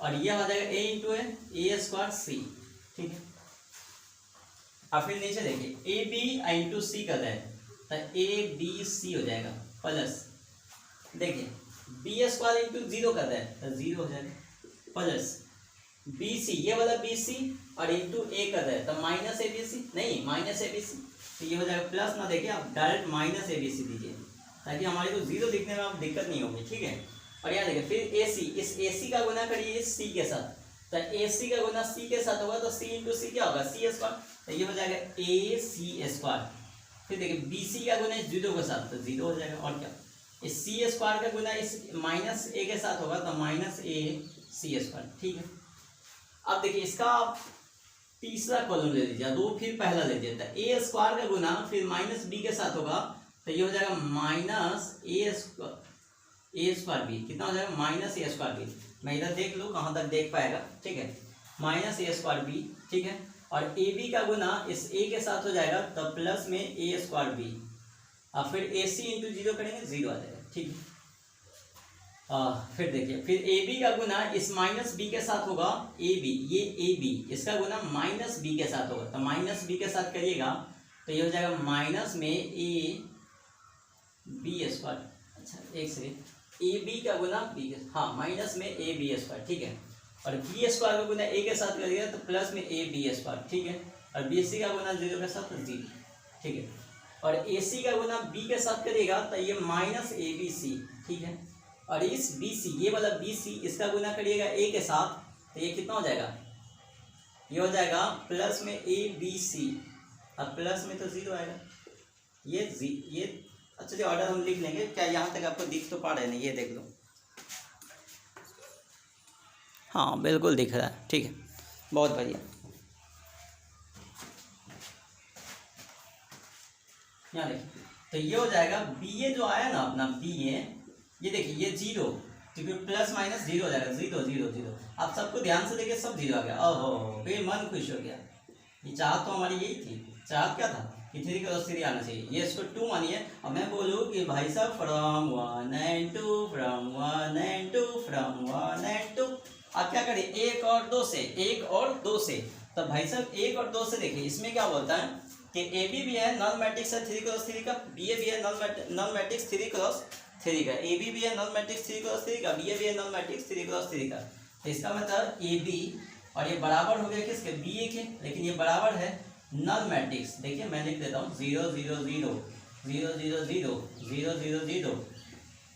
Speaker 1: और यह हो जाएगा ए इंटू ए स्क्वायर सी। ठीक है, और फिर नीचे देखिए ए बी इंटू सी कर रहा है, तो ए बी सी हो जाएगा प्लस, देखिए बी स्क्वायर इंटू जीरो कर रहा है, तो जीरो हो जाएगा प्लस BC, ये वाला BC और इंटू ए कर रहे हैं, तो माइनस ABC नहीं, माइनस ABC, तो ये हो जाएगा प्लस। ना देखिए आप डायरेक्ट माइनस ABC दीजिए ताकि हमारे को जीरो लिखने में आप दिक्कत नहीं होगी, ठीक है। और यहाँ देखिए फिर AC, इस AC का गुना करिए इस C के साथ, तो AC का गुना C के साथ होगा तो C इंटू C क्या होगा, C स्क्वायर, तो ये हो जाएगा AC स्क्वायर। फिर देखिए BC का गुना इस जीरो के साथ तो जीरो हो जाएगा, और क्या, इस C स्क्वायर का गुना इस माइनस A के साथ होगा तो माइनस AC स्क्वायर, ठीक है। अब देखिए इसका आप तीसरा कॉलम ले लीजिए, दो फिर पहला ले लीजिए, तो ए स्क्वायर का गुना फिर माइनस बी के साथ होगा तो ये हो जाएगा माइनस ए स्क्वायर बी, कितना हो जाएगा माइनस ए स्क्वायर बी। मैं इधर देख लूँ कहाँ तक देख पाएगा, ठीक है, माइनस ए स्क्वायर बी, ठीक है। और ए बी का गुना इस ए के साथ हो जाएगा तो प्लस में ए स्क्वायर बी, और फिर ए सी इंटू जीरो करेंगे जीरो आ जाएगा, ठीक है। फिर देखिए फिर ए बी का गुना इस माइनस बी के साथ होगा ए बी, ये ए बी, इसका गुना माइनस बी के साथ होगा तो माइनस बी के साथ करिएगा तो ये हो जाएगा माइनस में ए बी स्क्वायर। अच्छा एक सेकेंड, ए बी का गुना बी के, हाँ माइनस में ए बी स्क्वायर, ठीक है। और बी स्क्वायर का गुना ए के साथ करिएगा तो प्लस में ए बी स्क्वायर, ठीक है। और बी सी का गुना जीरो के साथ जीरो, ठीक है। और ए सी का गुना बी के साथ करिएगा तो ये माइनस ए बी सी, ठीक है। और इस बी सी, ये वाला बी सी, इसका गुना करिएगा ए के साथ तो ये कितना हो जाएगा, ये हो जाएगा प्लस में ए बी सी, अब प्लस में तो जीरो आएगा, ये अच्छा जी ऑर्डर हम लिख लेंगे, क्या यहाँ तक आपको दिख तो पा रहे नहीं, ये देख लो, हाँ बिल्कुल दिख रहा है, ठीक है, बहुत बढ़िया। यहाँ देखिए तो ये हो जाएगा बी ए जो आया ना अपना बी ए, ये देखिए ये जीरो, क्योंकि प्लस माइनस जीरो हो जाएगा, जीरो जीरो जीरो, आप सबको ध्यान से देखिए सब जीरो आ गया, ओहो फिर मन खुश हो गया। ये चाहत तो हमारी यही थी, चाहत क्या था कि 3 क्रॉस 3 आना चाहिए, ये इसको 2 मानिए। अब मैं बोलूँ कि भाई साहब from 1 and 2, from 1 and 2, from 1 and 2, आप क्या करिए एक और दो से, एक और दो से, तो भाई साहब एक और दो से देखिए इसमें क्या बोलता है कि ए बी भी है नॉन मैट्रिक्स है 3 क्रॉस 3 का, बी ए भी है नॉन मैट्रिक्स 3 क्रॉस 3 का, ए बी भी है नॉन मैट्रिक्स 3 क्रॉस 3 का, बी ए भी है नॉन मैट्रिक्स 3 क्रॉस 3 का। तो इसका मतलब ए बी और ये बराबर हो गया किसके, बी ए के, लेकिन ये बराबर है नॉन मैट्रिक्स। देखिए मैं लिख देता हूँ 0 0 0 0 0 0 0 0 0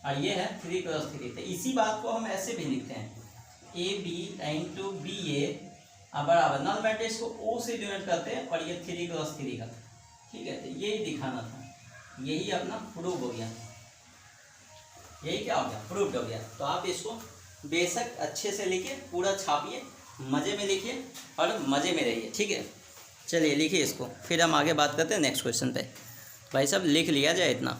Speaker 1: और ये है 3 क्रॉस 3। तो इसी बात को हम ऐसे भी लिखते हैं ए बी इंटू बी ए बराबर नॉन मैट्रिक्स को ओ से डिनोट करते हैं और ये 3 क्रॉस 3 का, ठीक है। तो यही दिखाना था, यही अपना प्रूव हो गया, यही क्या हो गया, प्रूव्ड हो गया। तो आप इसको बेशक अच्छे से लिखिए, पूरा छापिए, मज़े में लिखिए और मज़े में रहिए, ठीक है। चलिए लिखिए इसको, फिर हम आगे बात करते हैं नेक्स्ट क्वेश्चन पे। भाई साहब लिख लिया जाए इतना।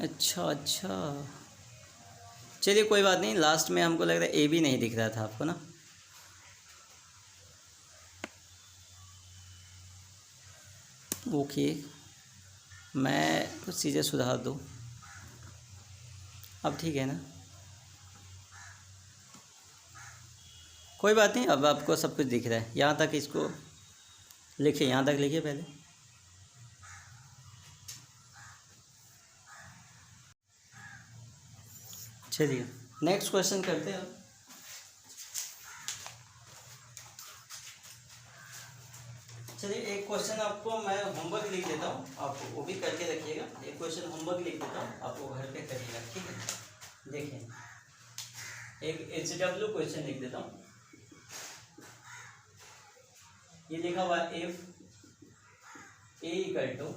Speaker 1: अच्छा अच्छा चलिए कोई बात नहीं, लास्ट में हमको लग रहा है ए भी नहीं दिख रहा था आपको ना, ओके मैं कुछ चीज़ें सुधार दूँ, अब ठीक है ना, कोई बात नहीं, अब आपको सब कुछ दिख रहा है। यहाँ तक इसको लिखिए, यहाँ तक लिखिए पहले। चलिए नेक्स्ट क्वेश्चन करते हैं। चलिए एक क्वेश्चन आपको मैं होमवर्क लिख देता हूँ, आप वो भी करके रखिएगा। एक क्वेश्चन होमवर्क लिख देता हूँ, आपको घर पे करिएगा, ठीक है। देखिए एक HW क्वेश्चन लिख देता हूँ, ये लिखा हुआ है इफ ए इक्वल टू,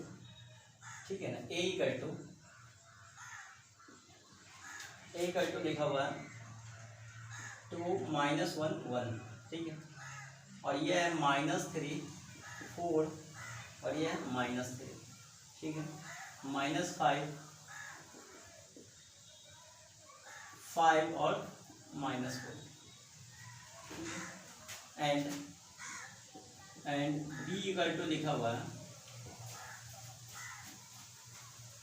Speaker 1: ठीक है ना, ए इक्वल टू लिखा हुआ है 2 - 1 1, ठीक है। और ये है -3 4 और ये है -3, ठीक है। -5 5 और -4, एंड बी इक्वल टू लिखा हुआ है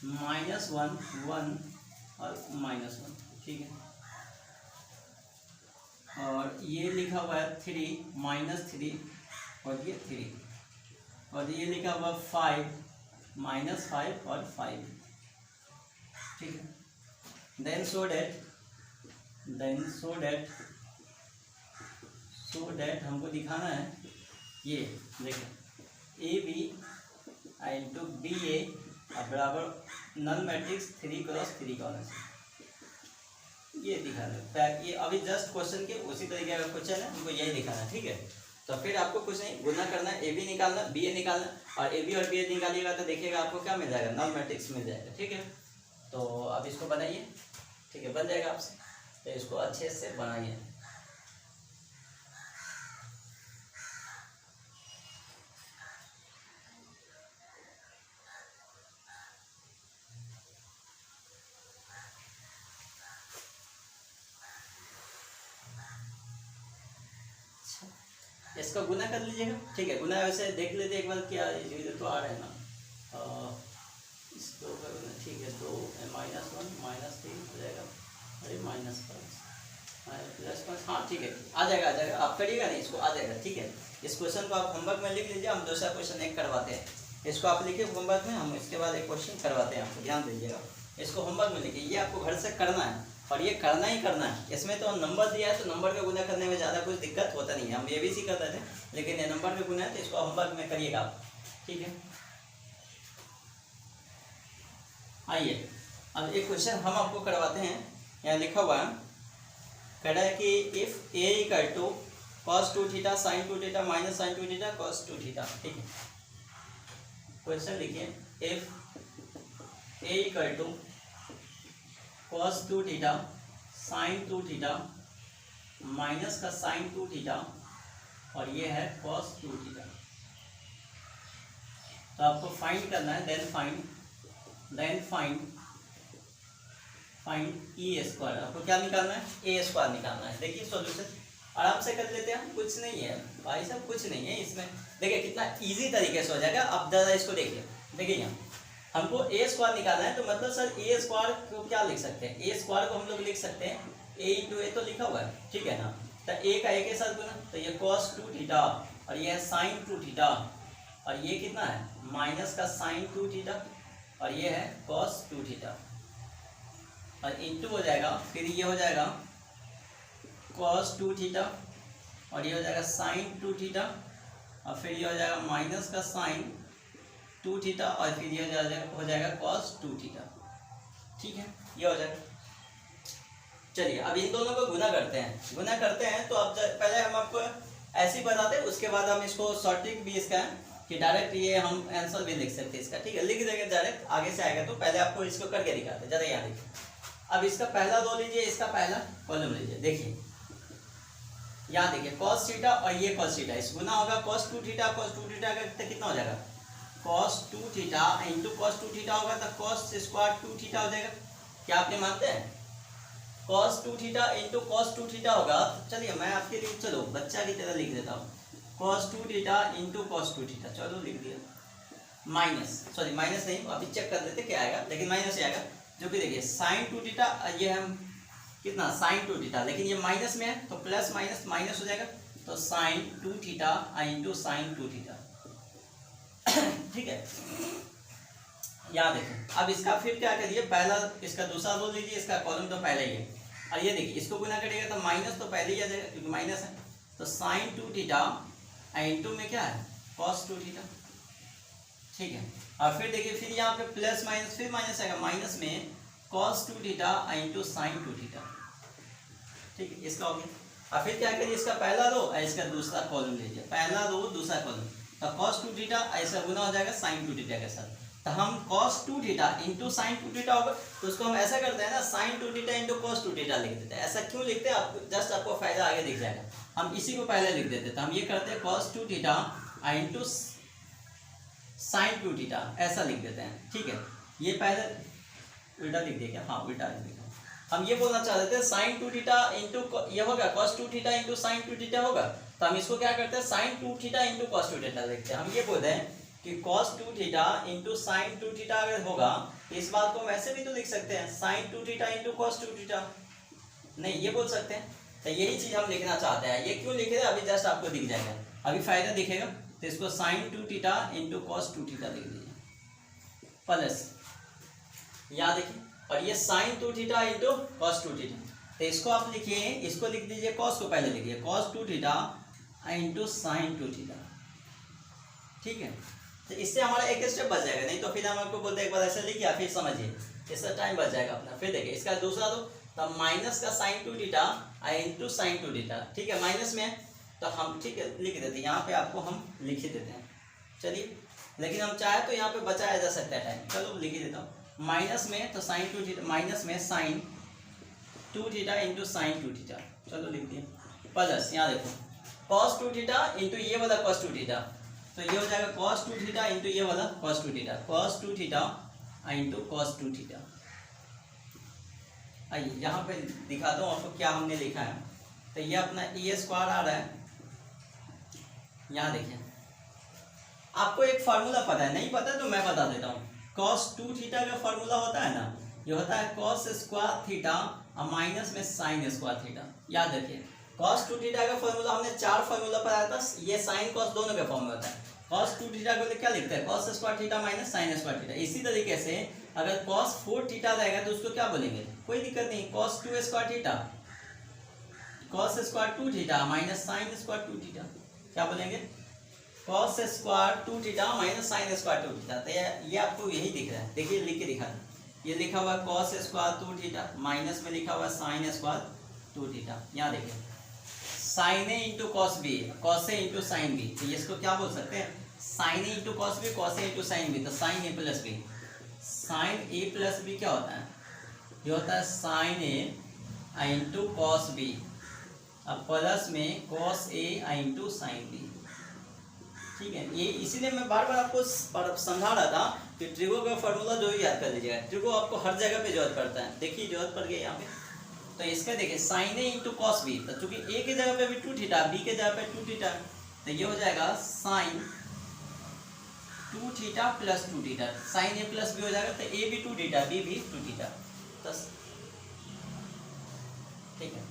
Speaker 1: -1 1 और -1, ठीक है। और ये लिखा हुआ है 3 -3 और ये 3 और ये लिखा हुआ 5 -5 और 5, ठीक है। देन सो डेट हमको दिखाना है ये देखो ए बी इंटू बी ए बराबर नल मैट्रिक्स 3 क्रॉस 3 कॉलम से, ये दिखाना है। ये अभी जस्ट क्वेश्चन के उसी तरीके का क्वेश्चन है, हमको यही दिखाना है, ठीक है। तो फिर आपको कुछ नहीं, गुना करना है, ए बी निकालना, बी ए निकालना, और ए बी और बी ए निकालिएगा तो देखिएगा आपको क्या मिल जाएगा, नल मैट्रिक्स मिल जाएगा, ठीक है। तो अब इसको बनाइए, ठीक है, बन जाएगा आपसे। तो इसको अच्छे से बनाइए। इसका गुना कर लीजिएगा, ठीक है। गुना वैसे देख लेते एक बार क्या इधर तो आ रहा है ना, इसको करना, ठीक है। 2 -1 -3 हो जाएगा, अरे -5 +5, हाँ ठीक है, आ जाएगा आप करिएगा नहीं, इसको आ जाएगा, ठीक है। इस क्वेश्चन को आप होमवर्क में लिख लीजिए, हम दूसरा क्वेश्चन एक करवाते हैं। इसको आप लिखिए होमवर्क में, हम इसके बाद एक क्वेश्चन करवाते हैं, आपको ध्यान दीजिएगा। इसको होमवर्क में लिखिए, ये आपको घर से करना है और ये करना ही करना है। इसमें तो नंबर दिया है तो नंबर का गुना करने में ज़्यादा कुछ दिक्कत होता नहीं है, हम ABC करते थे, लेकिन ये नंबर का गुना है तो इसको होमवर्क में करिएगा आप, ठीक है। आइए अब एक क्वेश्चन हम आपको करवाते हैं, यहाँ लिखा हुआ है, कह रहा है कि if A equal to cos 2 theta sin 2 theta minus sin 2 theta cos 2 theta, ठीक है। क्वेश्चन लिखिए, if A equal to cos 2 theta sin 2 theta minus का sin 2 थीटा और ये है cos 2 थीटा। तो आपको फाइंड करना है, देन फाइंड ई स्क्वायर। आपको क्या निकालना है, ए स्क्वायर निकालना है। देखिए सॉल्यूशन आराम से कर लेते हैं, कुछ नहीं है भाई साहब, कुछ नहीं है इसमें। देखिए कितना इजी तरीके से हो जाएगा। अब ज़रा इसको देखिए यहाँ हमको ए स्क्वायर निकालना है, तो मतलब सर ए स्क्वायर को क्या लिख सकते हैं, ए स्क्वायर को हम लोग लिख सकते हैं ए इंटू ए, तो लिखा हुआ है, ठीक है ना। तो ए का ए के साथ गुना, तो ये cos 2 थीटा और ये है sin 2 थीटा और ये कितना है माइनस का sin 2 थीटा और ये है cos 2 थीटा और इंटू हो जाएगा, फिर ये हो जाएगा cos 2 थीटा और ये हो जाएगा sin 2 थीटा और फिर ये हो जाएगा माइनस का sin 2 थीटा और फिर ये हो जाएगा cos 2 थीटा, ठीक है, ये हो जाएगा। चलिए अब इन दोनों को गुना करते हैं। तो अब पहले हम आपको ऐसे ही बताते हैं, उसके बाद हम इसको शॉर्ट ट्रिक भी इसका है कि डायरेक्ट ये हम आंसर भी लिख सकते हैं इसका, ठीक है, लिख देंगे डायरेक्ट, आगे से आएगा। तो पहले आपको इसको करके दिखाते हैं, ज़रा यहाँ देखिए। अब इसका पहला रो लीजिए, इसका पहला कॉलम लीजिए, देखिए यहाँ देखिए cos थीटा और ये cos थीटा, इस गुना होगा cos 2 थीटा का कितना हो जाएगा, cos 2 theta into cos 2 theta होगा तो cos स्क्वायर 2 थीटा हो जाएगा। क्या आपने मानते हैं, cos 2 theta into cos 2 theta होगा। तो चलिए मैं आपके लिए चलो बच्चा की तरह लिख देता हूँ, cos 2 theta into cos 2 theta, चलो लिख दिया, माइनस नहीं, अभी चेक कर लेते क्या आएगा, लेकिन माइनस ही आएगा। जो कि देखिए sin 2 थीटा, ये हम कितना sin 2 थीटा, लेकिन ये माइनस में है तो प्लस माइनस हो जाएगा, तो sin 2 theta into sin 2 theta, ठीक है। यहाँ देखिए अब इसका फिर क्या करिए, पहला इसका दूसरा रो लीजिए, इसका कॉलम तो पहले ही है और ये देखिए इसको गुना करिएगा तो माइनस तो पहले ही आ जाएगा क्योंकि माइनस है, तो sin 2 थीटा इंटू में क्या है cos 2 थीटा, ठीक है। और फिर देखिए फिर यहाँ पे प्लस माइनस फिर माइनस आएगा, माइनस में cos 2 theta into sin 2 theta, ठीक है, इसका हो गया। और फिर क्या करिए, इसका पहला रो और इसका दूसरा कॉलम लीजिए, पहला रो दूसरा कॉलम, तो cos 2 थीटा ऐसा गुना हो जाएगा sin 2 थीटा के साथ। तो हम cos 2 theta into sin 2 theta होगा, तो उसको हम ऐसा करते हैं ना, sin 2 theta into cos 2 theta लिख देते हैं। ऐसा क्यों लिखते हैं, आपको जस्ट आपको फायदा आगे दिख जाएगा। हम इसी को पहले लिख देते, तो हम ये करते हैं cos 2 theta into sin 2 theta, ऐसा लिख देते हैं, ठीक है। ये पहले उल्टा लिख दिया क्या, हाँ उल्टा लिख दिया। हम ये बोलना चाह रहे थे sin 2 थीटा इंटू ये होगा cos 2 theta into sin 2 theta होगा, तो हम इसको क्या करते हैं sin 2 theta into cos 2 theta लिखते हैं। हम ये बोलते हैं कि cos 2 theta into sin 2 theta अगर होगा तो इस बात को हम ऐसे भी तो लिख सकते हैं sin 2 theta into cos 2 theta, नहीं ये बोल सकते हैं। तो यही चीज़ हम लिखना चाहते हैं, ये क्यों लिखे थे अभी जस्ट आपको दिख जाएगा। अभी फायदा दिखेगा, तो इसको sine 2 theta into cos 2 theta लिख दीजिए प्लस, यहाँ देखिए, और ये sine 2 theta into cos 2 theta, तो इसको आप लिखिए, इसको लिख दीजिए, कॉस को पहले लिखिए, cos 2 theta into sine 2 theta, ठीक है। तो इससे हमारा एक स्टेप बच जाएगा, नहीं तो फिर हम आपको बोलते एक बार ऐसे लिखिए फिर समझिए, इससे टाइम बच जाएगा अपना। फिर देखिए इसका दूसरा दो, तब माइनस का sine 2 theta into sine 2 theta, ठीक है, माइनस में तो हम ठीक है लिख देते हैं, यहाँ पे आपको हम लिख ही देते हैं, चलिए, लेकिन हम चाहे तो यहाँ पे बचाया जा सकता है टाइम, चलो लिख ही देता हूँ। माइनस में तो साइन 2 थीटा, माइनस में sine 2 theta into sine 2 theta, चलो लिख दिए प्लस, यहाँ देखो कॉस 2 थीटा इंटू ये वाला कॉस 2 थीटा, तो ये हो जाएगा कॉस 2 थीटा इंटू ये वाला cos 2 theta, cos 2 theta into cos 2 theta. आइए यहाँ पे दिखाता हूँ आपको क्या हमने लिखा है, तो ये अपना ए स्क्वायर आ रहा है, यहाँ देखिए, आपको एक फार्मूला पता है, नहीं पता तो मैं बता देता हूँ, कॉस 2 थीटा का फार्मूला होता है ना, ये होता है कॉस स्क्वायर थीटा और माइनस में साइन स्क्वायर थीटा, याद रखिए। कॉस 2 थीटा का फॉर्मूला हमने 4 फॉर्मूला पढ़ाया था, ये साइन कॉस दोनों के फॉर्म में होता है। कॉस 2 थीटा को क्या लिखते हैं, cos square theta minus sine square theta. इसी तरीके से अगर कॉस 4 थीटा रहेगा तो उसको क्या बोलेंगे, कोई दिक्कत नहीं, cos 2 square theta, cos square 2 theta minus sine square 2 theta, क्या बोलेंगे, cos square 2 theta minus sine square 2 theta. तो ये आपको यही दिख रहा है, देखिए लिख के दिखा रहा है, ये लिखा हुआ है कॉस स्क्वायर 2 थीटा, माइनस में लिखा हुआ है साइन स्क्वायर 2 थीटा। यहाँ देखिए sine A into cos B, cos A into sine B, तो इसको क्या बोल सकते हैं, sign A into cos B, cos A into sine B, तो sign A plus B, sign A plus B क्या होता है, ये होता है sign A into cos B, अब प्लस में cos A into sine B, ठीक है। ये इसीलिए मैं बार बार आपको समझा रहा था कि ट्रिगो का फॉर्मूला जो ही याद कर लीजिएगा, ट्रिगो आपको हर जगह पे जरूरत पड़ता है, देखिए जरूरत पड़ गई यहाँ पे, तो इसका देखिए sine A into cos B, तो चूंकि ए के जगह पे भी 2 थीटा, बी के जगह पे 2 थीटा, तो ये हो जाएगा sine 2 theta plus 2 theta, sine A plus B हो जाएगा, तो ए भी 2 थीटा, बी भी 2 थीटा, तो ठीक है,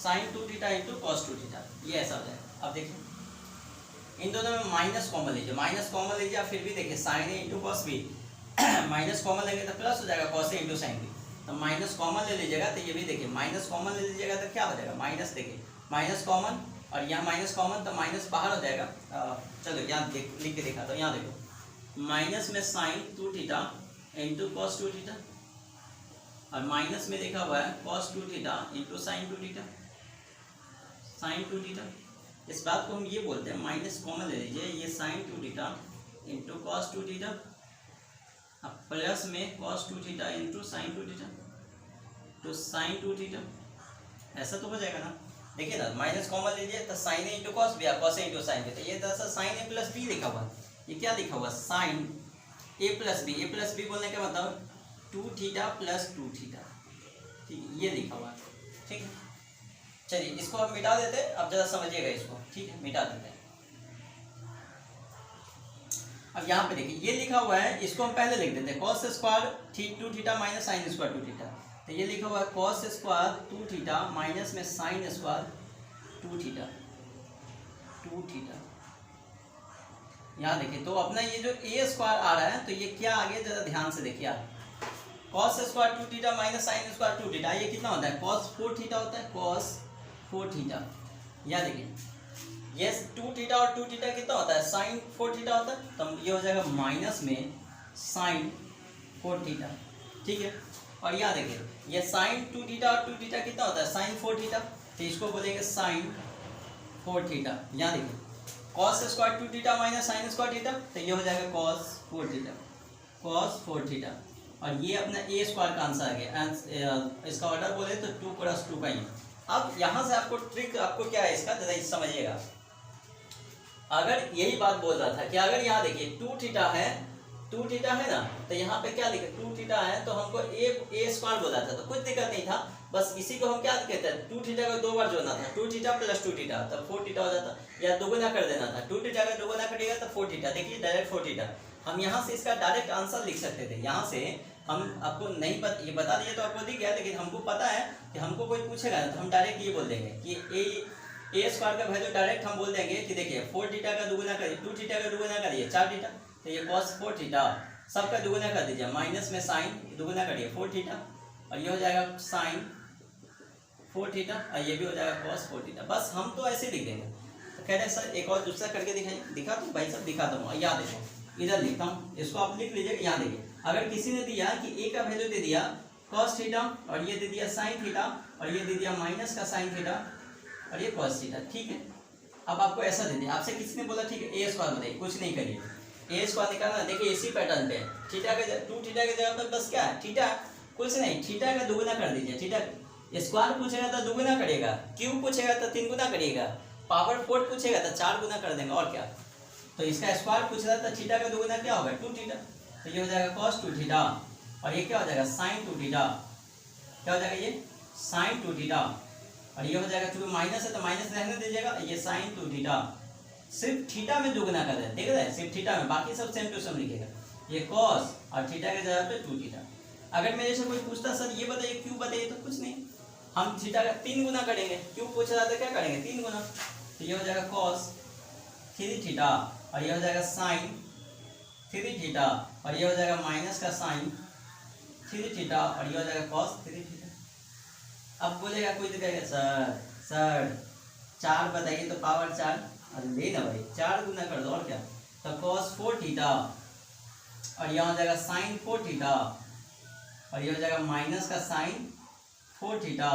Speaker 1: sine 2 theta into cos 2 theta, ये ऐसा हो जाएगा। अब देखिए इन दोनों में माइनस कॉमन लीजिए, माइनस कॉमन लीजिए, फिर भी देखिए sine A into cos B, minus common लेंगे तो प्लस हो जाएगा cos A into sine B, तो माइनस कॉमन ले लीजिएगा, तो ये भी देखिए माइनस कॉमन ले लीजिएगा तो क्या हो जाएगा, माइनस, देखिए माइनस कॉमन और यहाँ माइनस कॉमन, तो माइनस बाहर हो जाएगा। चलो यहाँ लिख के दिखाता हूँ, यहाँ देखो माइनस में sine 2 theta into cos 2 theta, और माइनस में लिखा हुआ है cos 2 theta into sine 2 theta, sine 2 theta. इस बात को हम ये बोलते हैं, माइनस कॉमन ले लीजिए, ये sine 2 theta into cos 2 theta, अब प्लस में cos 2 theta into sine 2 theta, तो साइन 2 थीटा, ऐसा तो हो जाएगा ना। देखिए ना माइनस कॉमन लीजिए तो sign A into cos B, cos A into sine B, तो ये दरअसल साइन ए प्लस बी लिखा हुआ है, ये क्या लिखा हुआ है, sign A plus B, A plus B बोलने का मतलब 2 थीटा प्लस 2 थीटा, ठीक है, ये लिखा हुआ है, ठीक है। चलिए इसको हम मिटा देते हैं, अब जरा समझिएगा इसको, ठीक है, मिटा देते हैं। अब यहाँ पे देखिए ये लिखा हुआ है, इसको हम पहले लिख देते हैं, cos square 2 theta minus sine square 2 theta, तो ये लिखा हुआ है कॉस स्क्वायर 2 थीटा माइनस में साइन स्क्वायर 2 थीटा, 2 थीटा। यहाँ देखिए तो अपना ये जो ए स्क्वायर आ रहा है, तो ये क्या आ गया, जरा ध्यान से देखिए आप, cos square 2 theta minus sine square 2 theta, ये कितना होता है, कॉस 4 थीटा होता है, कॉस 4 थीटा। यहाँ देखिए ये 2 थीटा और 2 थीटा कितना होता है, साइन 4 थीटा होता है, तो ये हो जाएगा माइनस में साइन 4 थीटा, ठीक है। और यहाँ देखिए ये साइन 2 थीटा और 2 थीटा कितना होता है, साइन 4 थीटा, तो इसको बोलेंगे साइन 4 थीटा। यहाँ देखिए cos square 2 theta minus sine square theta, तो ये हो जाएगा कॉस 4 थीटा, कॉस 4 थीटा, और ये अपना ए स्क्वायर का आंसर आ गया, इसका ऑर्डर बोले तो 2 + 2 का ही। अब यहाँ से आपको ट्रिक आपको क्या है इसका, जरा समझिएगा। अगर यही बात बोल रहा था कि अगर यहाँ देखिए 2 थीटा है, 2 थीटा है ना, तो यहाँ पे क्या लिखे 2 थीटा है, तो हमको ए स्क्वायर बोला था, तो कुछ दिक्कत नहीं था, बस इसी को हम क्या कहते हैं, 2 थीटा को 2 बार जोड़ना था, 2 थीटा प्लस 2 थीटा, तब 4 थीटा हो जाता, या दोगुना कर देना था, 2 थीटा का दोगुना करिएगा तो 4 थीटा, देखिए डायरेक्ट 4 थीटा। हम यहाँ से इसका डायरेक्ट आंसर लिख सकते थे, यहाँ से हम आपको नहीं पता, ये बता दिए तो आपको दिख गया, लेकिन हमको पता है कि हमको कोई पूछेगा तो हम डायरेक्ट ये बोल देंगे कि ए स्क्वायर का वैल्यू डायरेक्ट हम बोल देंगे कि देखिए 4 थीटा का दुगुना करिए, 2 थीटा का दुगुना करिए 4 थीटा, तो ये cos 4 थीटा सबका दुगुना कर दीजिए, माइनस में साइन दुगुना करिए 4 थीटा और ये हो जाएगा साइन 4 थीटा और ये भी हो जाएगा cos 4 थीटा। बस हम तो ऐसे लिख देंगे। तो कह रहे हैं सर एक और दूसरा करके दिखाइए, दिखा दूँ भाई साहब, दिखा दूँ। यहाँ देखो इधर लिखता हूँ, इसको आप लिख लीजिए। यहाँ देखिए अगर किसी ने दिया कि ए का वैल्यू दे दिया cos थीटा और ये दे दिया साइन थीटा और ये दे दिया माइनस का साइन थीटा और ये cos थीटा, ठीक है। अब आपको ऐसा दे दिया, आपसे किसी ने बोला ठीक है ए स्क्वायर बताइए, कुछ नहीं करिए, ए स्क्वायर निकालना। देखिए इसी पैटर्न पे थीटा के 2 थीटा के जगह पर बस क्या है थीटा, कुछ नहीं, थीटा का दुगुना कर दीजिए। थीटा स्क्वायर पूछेगा तो दुगुना करिएगा, क्यूब पूछेगा तो 3 गुना करिएगा, पावर 4 पूछेगा तो 4 गुना कर देंगे और क्या। तो इसका स्क्वायर पूछ रहा था, थीटा का दुगुना क्या होगा 2 थीटा, तो ये हो जाएगा cos 2 थीटा और ये क्या हो जाएगा sin 2 थीटा, क्या हो जाएगा ये sin 2 थीटा और ये हो जाएगा, चूंकि माइनस है तो माइनस रहने दीजिएगा, ये sin 2 थीटा। सिर्फ थीटा में दुगुना कर रहे हैं, देख रहे हैं, सिर्फ थीटा में, बाकी सब सेम टू सेम लिखेगा। ये cos और थीटा के जगह पे 2 थीटा। अगर मेरे से कोई पूछता सर ये बताइए क्यों बताइए, तो कुछ नहीं, हम थीटा का 3 गुना करेंगे, क्यों पूछ रहा था क्या करेंगे 3 गुना, तो ये हो जाएगा cos 3 थीटा और ये हो जाएगा sin 3 थीटा और ये हो जाएगा माइनस का sin 3 थीटा और ये हो जाएगा cos 3 थीटा। अब बोलेगा कोई तो कहेगा सर 4 बताइए तो पावर 4, अरे ले ना भाई 4 गुना कर दो और क्या, तो cos 4 थीटा और यहाँ हो जाएगा sin 4 थीटा और ये हो जाएगा माइनस का sin 4 थीटा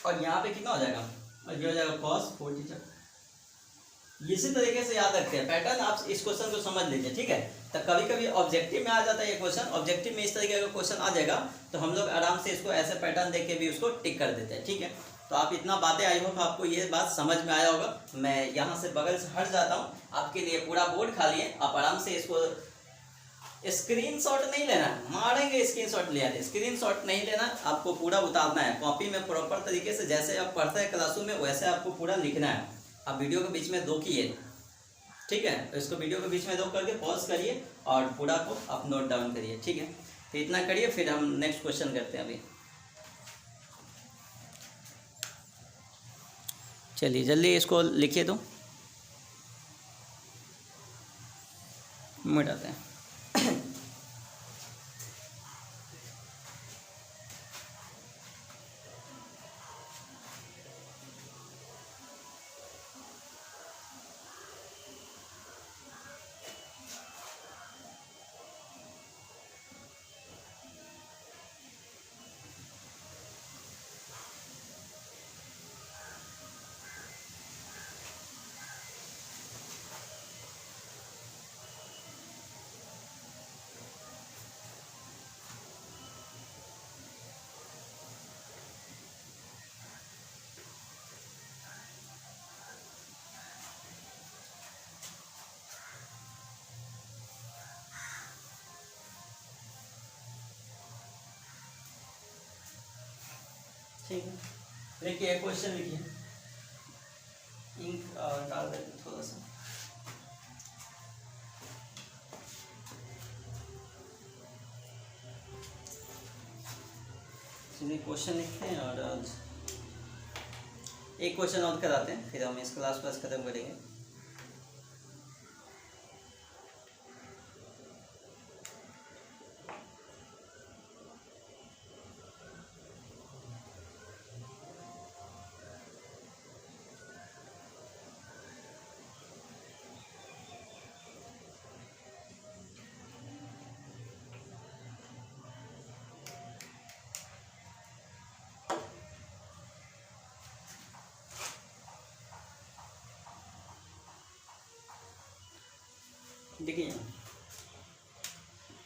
Speaker 1: और यहाँ पे कितना हो जाएगा और ये हो जाएगा cos 4 थीटा। इसी तरीके से याद रखते हैं पैटर्न, आप इस क्वेश्चन को समझ लीजिए, ठीक है। तो कभी कभी ऑब्जेक्टिव में आ जाता है ये क्वेश्चन, ऑब्जेक्टिव में इस तरीके का क्वेश्चन आ जाएगा तो हम लोग आराम से इसको ऐसे पैटर्न देख के भी उसको टिक कर देते हैं, ठीक है। तो आप इतना बातें, आई होप आपको ये बात समझ में आया होगा। मैं यहाँ से बगल से हट जाता हूँ, आपके लिए पूरा बोर्ड खाली है, आप आराम से इसको स्क्रीनशॉट नहीं लेना, मारेंगे स्क्रीनशॉट ले आते, स्क्रीनशॉट नहीं लेना, आपको पूरा उतारना है कॉपी में प्रॉपर तरीके से, जैसे आप पढ़ते हैं क्लासरूम में वैसे आपको पूरा लिखना है। आप वीडियो के बीच में रोकिए, ठीक है, तो इसको वीडियो के बीच में रोक करके पॉज करिए और पूरा को आप नोट डाउन करिए, ठीक है। तो इतना करिए, फिर हम नेक्स्ट क्वेश्चन करते हैं। अभी चलिए जल्दी इसको लिखिए तो मिटाते हैं। ठीक है, देखिए क्वेश्चन लिखिए, इंक डाल देते थोड़ा सा। चलिए क्वेश्चन लिखते हैं और एक क्वेश्चन और कराते हैं, फिर हम इस क्लास खत्म करेंगे। देखिए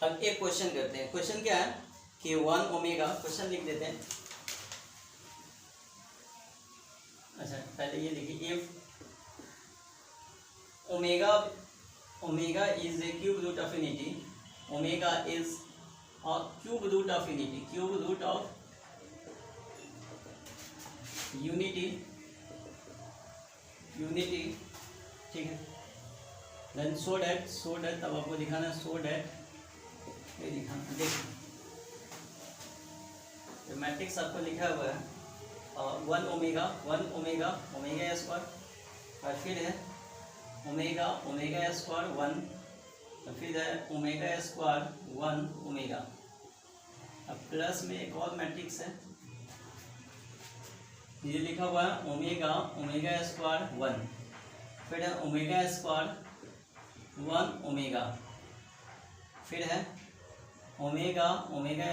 Speaker 1: अब एक क्वेश्चन करते हैं। क्वेश्चन क्या है कि 1 ओमेगा, क्वेश्चन लिख देते हैं। अच्छा पहले ये लिखिए, if omega is a cube root of unity, omega is a cube root of unity, cube root of unity, ठीक है। देन सो डैट, तब आपको दिखाना है सो डैट, ये दिखाना, देखिए मैट्रिक्स आपको लिखा हुआ है 1 ओमेगा ओमेगा स्क्वायर, और फिर है ओमेगा स्क्वायर 1, और फिर है ओमेगा स्क्वायर 1 ओमेगा। अब प्लस में एक और मैट्रिक्स है, ये लिखा हुआ है ओमेगा स्क्वायर 1, फिर है ओमेगा स्क्वायर 1 ओमेगा, फिर है ओमेगा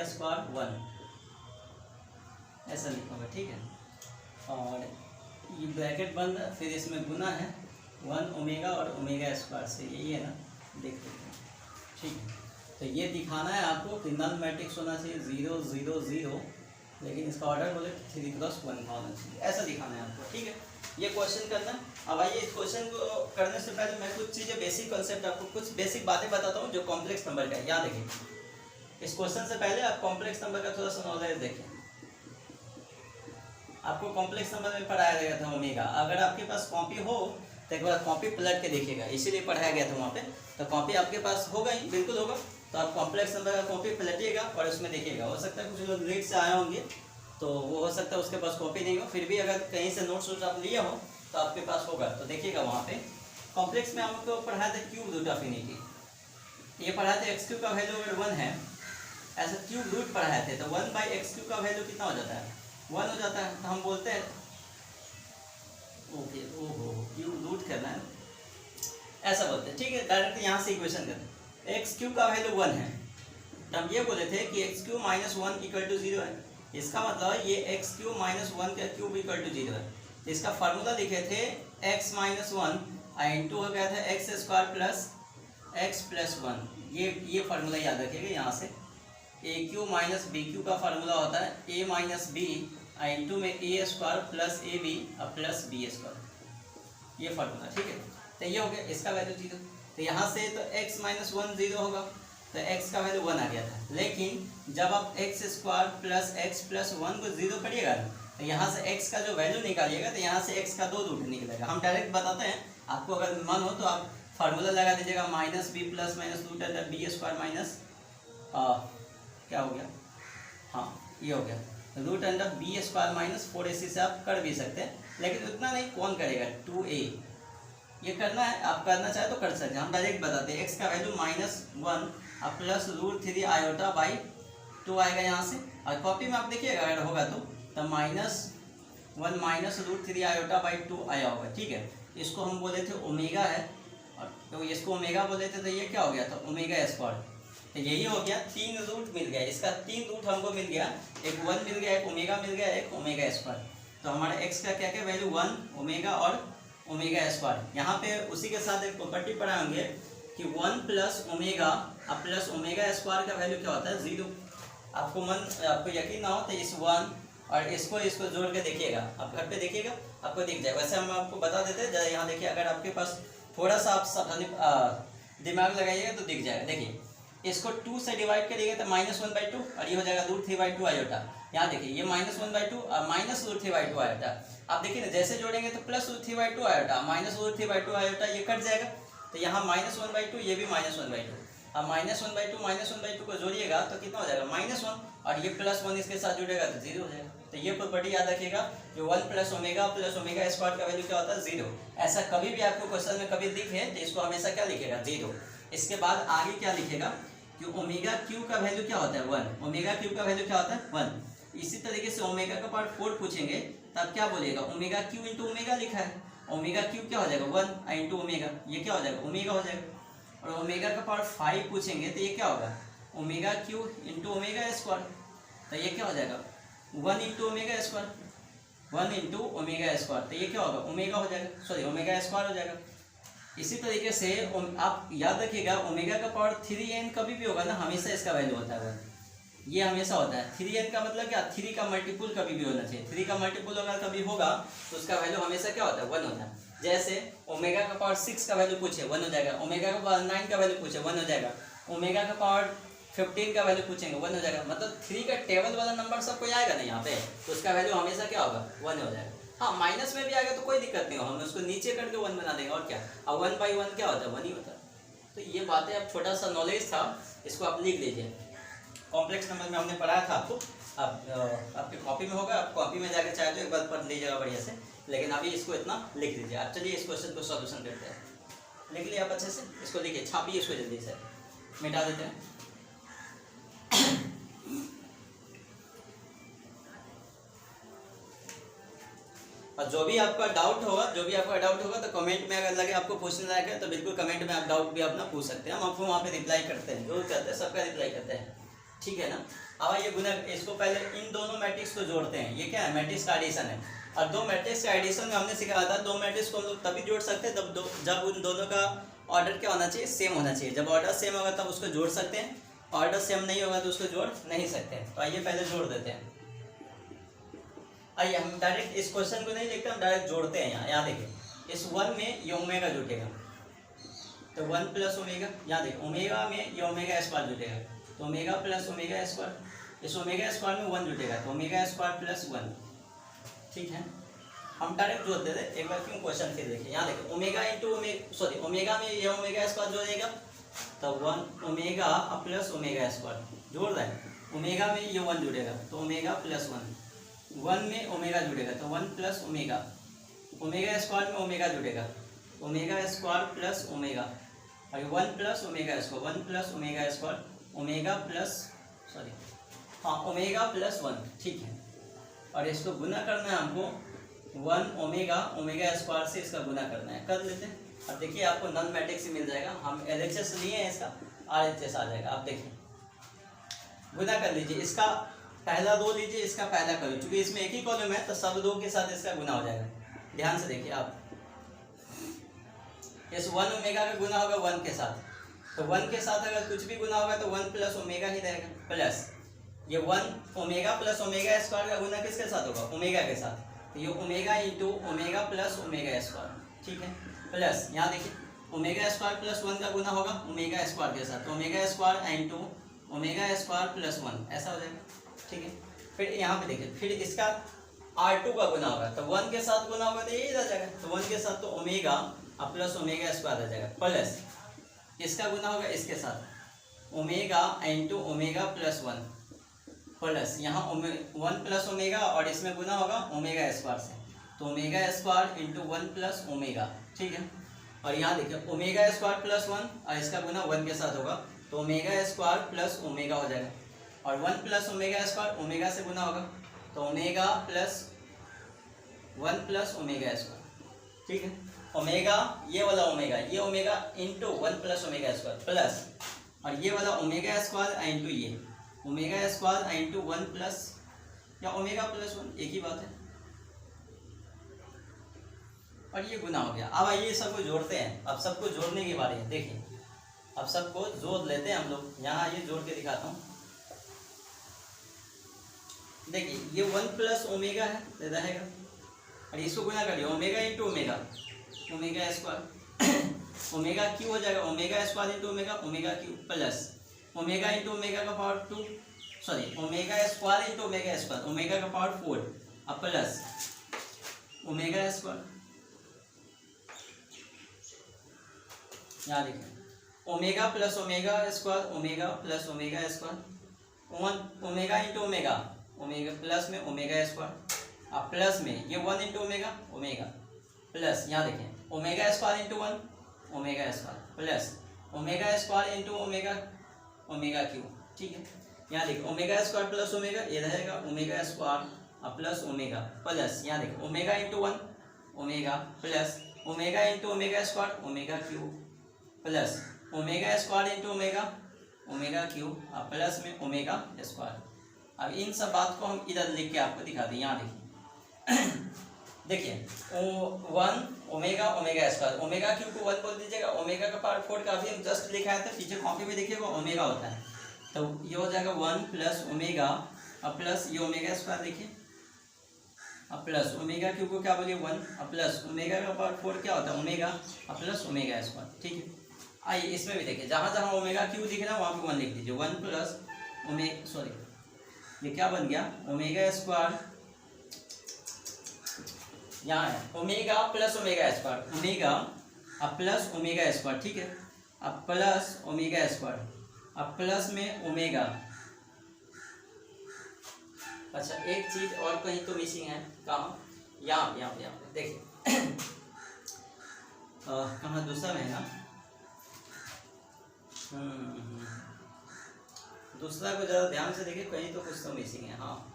Speaker 1: स्क्वायर 1, ऐसा लिखा होगा, ठीक है। और ये ब्रैकेट बंद, फिर इसमें गुना है 1 ओमेगा और ओमेगा स्क्वायर से, यही है ना, देख लेते हैं, ठीक है। तो ये दिखाना है आपको कि नल मैट्रिक्स होना चाहिए 0 0 0, लेकिन इसका ऑर्डर बोले 3 क्रॉस 1 का होना चाहिए, ऐसा दिखाना है आपको, ठीक है। ये क्वेश्चन करना। अब आइए इस क्वेश्चन को करने से पहले मैं कुछ चीज़ें बेसिक कॉन्सेप्ट, आपको कुछ बेसिक बातें बताता हूँ जो कॉम्प्लेक्स नंबर का है। याद रखिए, इस क्वेश्चन से पहले आप कॉम्प्लेक्स नंबर का थोड़ा सा नॉलेज देखें। आपको कॉम्प्लेक्स नंबर में पढ़ाया गया था ओमेगा, अगर आपके पास कॉपी हो तो एक बार कॉपी पलट के देखिएगा, इसीलिए पढ़ाया गया था वहाँ पे। तो कॉपी आपके पास होगा ही, बिल्कुल होगा, तो आप कॉम्प्लेक्स नंबर का कॉपी पलटिएगा और उसमें देखिएगा। हो सकता है कुछ लोग लेट से आए होंगे तो वो हो सकता है उसके पास कॉपी नहीं हो, फिर भी अगर कहीं से नोट्स वोट्स आप लिए हो तो आपके पास होगा, तो देखिएगा वहाँ पे। कॉम्प्लेक्स में हमको पढ़ाया था क्यूब रूट ऑफ इनिटी, ये पढ़ाया था एक्स क्यूब का वैल्यू अगर 1 है, ऐसा क्यूब रूट पढ़ाए थे, तो 1/x क्यूब का वैल्यू कितना हो जाता है, 1 हो जाता है। तो हम बोलते हैं ओके, ओहो क्यूब रूट करना है, ऐसा बोलते हैं, ठीक है। डायरेक्ट यहाँ से इक्वेशन करते हैं, एक्स क्यूब का वैल्यू 1 है, तो हम ये बोले थे कि x cube minus 1 equal to 0 है। इसका मतलब ये एक्स क्यूब माइनस 1 का क्यूब इक्वल टू 0 है। तो इसका फार्मूला लिखे थे एक्स माइनस 1 इंटू हो गया था X square plus X plus 1। ये फार्मूला याद रखिएगा यहाँ से। A cube minus B cube का फार्मूला होता है ए माइनस बी इंटू में A square plus A B plus B square, ये फार्मूला, ठीक है। तो ये हो गया इसका वैल्यू 0। तो यहाँ से तो x माइनस 1 0 होगा, तो x का वैल्यू 1 आ गया था। लेकिन जब आप x square plus X plus 1 को 0 करिएगा तो यहाँ से x का जो वैल्यू निकालिएगा तो यहाँ से x का 2 रूट निकलेगा। हम डायरेक्ट बताते हैं, आपको अगर मन हो तो आप फार्मूला लगा दीजिएगा minus B plus minus root under B square minus क्या हो गया, हाँ ये हो गया root under B square minus 4ac से आप कर भी सकते हैं, लेकिन उतना नहीं, कौन करेगा 2a, ये करना है आप करना चाहे तो कर सकते हैं। हम डायरेक्ट बताते हैं, x का वैल्यू -1 अब प्लस √3 आयोटा बाई 2 आएगा यहाँ से, और कॉपी में आप देखिएगा अगर होगा तो -1 माइनस √3 आयोटा बाई 2 आया होगा, ठीक है। इसको हम बोले थे ओमेगा है, और तो इसको ओमेगा बोले थे, तो ये क्या हो गया था ओमेगा स्क्वायर। तो यही हो गया, 3 रूट मिल गया, इसका 3 रूट हमको मिल गया, एक 1 मिल गया, एक ओमेगा मिल गया, एक ओमेगा स्क्वायर। तो हमारा x का क्या क्या वैल्यू 1 ओमेगा और ओमेगा स्क्वायर। यहाँ पे उसी के साथ एक प्रॉपर्टी पढ़ाएंगे कि 1 प्लस ओमेगा अब प्लस ओमेगा स्क्वायर का वैल्यू क्या होता है 0। आपको यकीन ना हो तो इस 1 और इसको जोड़ के देखिएगा, आप घर पे देखिएगा आपको दिख जाएगा। वैसे हम आपको बता देते हैं, जरा यहाँ देखिए, अगर आपके पास थोड़ा सा आप दिमाग लगाइएगा तो दिख जाएगा। देखिए इसको 2 से डिवाइड करिएगा तो -1/2 और ये हो जाएगा √3/2 आयोटा। यहाँ देखिए ये -1/2 और माइनस √3/2 आयोटा। आप देखिए ना जैसे जोड़ेंगे तो प्लस √3/2 आयोटा माइनस √3/2 आयोटा, ये कट जाएगा। तो यहाँ -1/2 ये भी -1/2, अब -1/2 को जोड़िएगा तो कितना हो जाएगा -1, और ये +1 इसके साथ जुड़ेगा तो 0 हो जाएगा। तो ये प्रॉपर्टी याद रखिएगा, जो 1 प्लस ओमेगा स्क्वायर का वैल्यू क्या होता है 0। ऐसा कभी भी आपको क्वेश्चन में कभी दिखे तो इसको हमेशा क्या लिखेगा 0। इसके बाद आगे क्या लिखेगा कि ओमेगा क्यू का वैल्यू क्या होता है 1, ओमेगा क्यू का वैल्यू क्या होता है 1। इसी तरीके से ओमेगा का पार्ट 4 पूछेंगे तब क्या बोलेगा ओमेगा क्यू इंटू ओमेगा लिखा है, ओमेगा क्यू क्या हो जाएगा 1 इंटू ओमेगा, ये क्या हो जाएगा ओमेगा हो जाएगा। और ओमेगा का पार्ट 5 पूछेंगे तो ये क्या होगा omega cube into omega square, तो ये क्या हो जाएगा 1 into omega square, 1 into omega square, तो ये क्या होगा ओमेगा हो जाएगा, सॉरी ओमेगा स्क्वायर हो जाएगा। इसी तरीके से आप याद रखिएगा ओमेगा का पावर 3n कभी भी होगा ना, हमेशा इसका वैल्यू होता है 1, ये हमेशा होता है। 3n का मतलब क्या, 3 का मल्टीपुल कभी भी होना चाहिए, 3 का मल्टीपुल अगर कभी होगा तो उसका वैल्यू हमेशा क्या होता है 1 होता है। जैसे ओमेगा का पावर 6 का वैल्यू पूछे 1 हो जाएगा, ओमेगा का पावर 9 का वैल्यू पूछे 1 हो जाएगा, ओमेगा का पावर 15 का वैल्यू पूछेंगे 1 हो जाएगा। मतलब 3 का टेबल वाला नंबर सब कोई आएगा ना यहाँ पे, तो उसका वैल्यू हमेशा क्या होगा 1 हो जाएगा। हाँ माइनस में भी आ गया तो कोई दिक्कत नहीं हो, हम उसको नीचे करके 1 बना देंगे, और क्या, अब 1/1 क्या होता है 1 ही होता है। तो ये बातें अब छोटा सा नॉलेज था, इसको आप लिख लीजिए। कॉम्प्लेक्स नंबर में हमने पढ़ाया था आपको। आप आपकी कॉपी में होगा, आप कॉपी में जाकर चाहे तो एक बार पढ़ लीजिएगा बढ़िया से, लेकिन अभी इसको इतना लिख दीजिए आप। चलिए इस क्वेश्चन को सॉल्यूशन करते हैं। लिख लिया आप अच्छे से, इसको लिखिए, छापिए इसको जल्दी से, मिटा देते हैं। और जो भी आपका डाउट होगा तो कमेंट में अगर लगे आपको पूछने लायक है तो बिल्कुल कमेंट में आप डाउट भी अपना पूछ सकते हैं, हम आपको वहाँ पे रिप्लाई करते हैं, जो करते हैं सबका रिप्लाई करते हैं, ठीक है ना। अब ये गुना, इसको पहले इन दोनों मैट्रिक्स को जोड़ते हैं। ये क्या है, मैट्रिक्स का एडिशन है। और दो मैट्रिक्स का एडिशन में हमने सिखाया था, दो मैट्रिक्स को हम लोग तभी जोड़ सकते हैं जब उन दोनों का ऑर्डर क्या होना चाहिए, सेम होना चाहिए। जब ऑर्डर सेम होगा तब उसको जोड़ सकते हैं, ऑर्डर सेम नहीं होगा तो उसको जोड़ नहीं सकते हैं। तो आइए पहले जोड़ देते हैं। आइए हम डायरेक्ट इस क्वेश्चन को नहीं लिखते, हम डायरेक्ट जोड़ते हैं। यहाँ देखिए, इस 1 में ये ओमेगा जुटेगा तो 1 प्लस ओमेगा, यहाँ देखिए ओमेगा में ये ओमेगा स्क्वायर जुटेगा तो ओमेगा प्लस ओमेगा स्क्वायर, इस ओमेगा स्क्वायर में 1 जुटेगा तो ओमेगा स्क्वायर प्लस 1, ठीक है। हम डायरेक्ट जोड़ देते हैं। एक बार क्यों क्वेश्चन फिर देखिए, यहाँ देखिए ओमेगा इंटू ओमेगा में ये ओमेगा स्क्वायर जोड़ेगा तो 1 ओमेगा प्लस ओमेगा स्क्वायर जोड़ रहा है। ओमेगा में ये 1 जुड़ेगा तो ओमेगा प्लस 1 में ओमेगा जुड़ेगा तो 1 प्लस ओमेगा, ओमेगा स्क्वायर में ओमेगा जुड़ेगा ओमेगा स्क्वायर प्लस ओमेगा, और 1 plus omega square, 1 plus omega square, omega plus omega plus 1, ठीक है। और इसको गुना करना है हमको 1 ओमेगा स्क्वायर से इसका गुना करना है, कर लेते हैं। अब देखिए आपको नल मैट्रिक्स मिल जाएगा, हम LHS लिए हैं, इसका RHS आ जाएगा। आप देखिए गुना कर लीजिए, इसका पहला 2 लीजिए, इसका पहला करो, क्योंकि इसमें एक ही कॉलम है तो सब 2 के साथ इसका गुना हो जाएगा। ध्यान से देखिए आप, इस 1 ओमेगा का गुना होगा 1 के साथ, तो 1 के साथ अगर कुछ भी गुना होगा तो 1 प्लस ओमेगा ही रहेगा, प्लस ये 1 ओमेगा प्लस ओमेगा स्क्वायर का गुना किसके साथ होगा, ओमेगा के साथ, तो ये omega into omega plus omega square, ठीक है। प्लस यहाँ देखिए ओमेगा स्क्वायर प्लस 1 का गुना होगा ओमेगा स्क्वायर के साथ, तो omega square into omega square plus 1 ऐसा हो जाएगा, ठीक है। फिर यहाँ पे देखिए, फिर इसका R2 का गुना होगा तो 1 के साथ गुना होगा तो यही रह जाएगा, तो 1 के साथ तो ओमेगा प्लस ओमेगा स्क्वायर रह जाएगा, प्लस इसका गुना होगा इसके साथ omega into omega plus 1, plus यहाँ 1 प्लस ओमेगा और इसमें गुना होगा ओमेगा स्क्वायर से, तो omega square into 1 plus omega, ठीक है। और यहाँ देखिए ओमेगा स्क्वायर प्लस 1 और इसका गुना 1 के साथ होगा तो ओमेगा स्क्वायर प्लस ओमेगा हो जाएगा, और 1 प्लस ओमेगा स्क्वायर ओमेगा से गुना होगा तो omega plus 1 plus omega square, ठीक है। ओमेगा ये वाला omega into 1 plus omega square, plus और ये वाला ओमेगा स्क्वायर इंटू ये ओमेगा स्क्वायर इंटू 1 प्लस या ओमेगा प्लस 1 एक ही बात है, और ये गुना हो गया। अब आइए सबको जोड़ते हैं, अब सबको जोड़ने की बारी है। देखिए अब सबको जोड़ लेते हैं हम लोग, यहाँ आइए जोड़ के दिखाता हूँ। देखिए ये 1 प्लस ओमेगा है रहेगा, और इसको गुना करिए omega into omega, omega square omega cube हो जाएगा, omega square into omega, omega cube, plus omega into omega का power 2, omega square into omega square, omega का पावर 4, अब प्लस ओमेगा स्क्वायर, यहाँ देखिए omega plus omega square, omega plus omega square, omega into omega, omega plus में omega square, अब plus में ये 1 into omega, omega plus यहाँ देखिए omega square into 1 omega square, plus omega square into omega, omega Q, ठीक है। यहाँ देखिए ओमेगा स्क्वायर प्लस ओमेगा ये रहेगा omega square plus omega, plus यहाँ देखिए omega into 1 omega, plus omega into omega square omega cube, plus omega square into omega, omega cube, plus में omega square. अब इन सब बात को हम इधर लिख के आपको दिखा दें। यहाँ देखिए 1 omega omega square, omega Q को 1 बोल दीजिएगा, ओमेगा का पावर 4 का भी हम जस्ट लिखा है, तो पीछे कॉपी में देखिएगा ओमेगा होता है, तो ये हो जाएगा 1 प्लस ओमेगा अब प्लस ये ओमेगा स्क्वायर देखिए, अब प्लस ओमेगा क्यू को क्या बोलिए 1, अब प्लस ओमेगा का पावर 4 क्या होता है ओमेगा, अब प्लस ओमेगा स्क्वायर, ठीक है। आइए इसमें भी देखिए जहाँ जहाँ ओमेगा क्यू दिख रहा है वहाँ पे 1 लिख दीजिए, 1 प्लस ये क्या बन गया ओमेगा स्क्वायर, यहाँ है omega plus omega square, omega अब प्लस ओमेगा स्क्वायर, ठीक है। अब प्लस ओमेगा स्क्वायर, अब प्लस में ओमेगा, अच्छा एक चीज और कहीं तो मिसिंग है, कहाँ? यहाँ पे देखिए कहाँ दूसरा में है ना। दूसरा को ज़्यादा ध्यान से देखिए, कहीं तो कुछ तो मिसिंग है। हाँ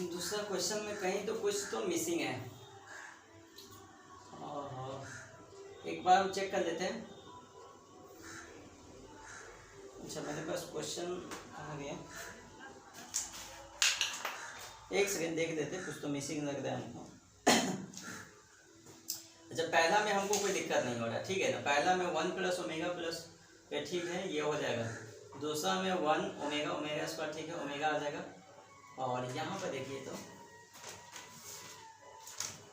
Speaker 1: दूसरा क्वेश्चन में कहीं तो कुछ तो मिसिंग है। एक बार हम चेक कर लेते हैं। अच्छा मेरे पास क्वेश्चन कहाँ गया, एक सेकेंड देख देते, कुछ तो मिसिंग लग रहा है हमको। अच्छा पहला में हमको कोई दिक्कत नहीं हो रहा, ठीक है ना। पहला में 1 प्लस ओमेगा प्लस ये ठीक है, ये हो जाएगा। दूसरा में 1 ओमेगा ओमेगा स्क्वायर, ठीक है, ओमेगा आ जाएगा। और यहाँ पर देखिए तो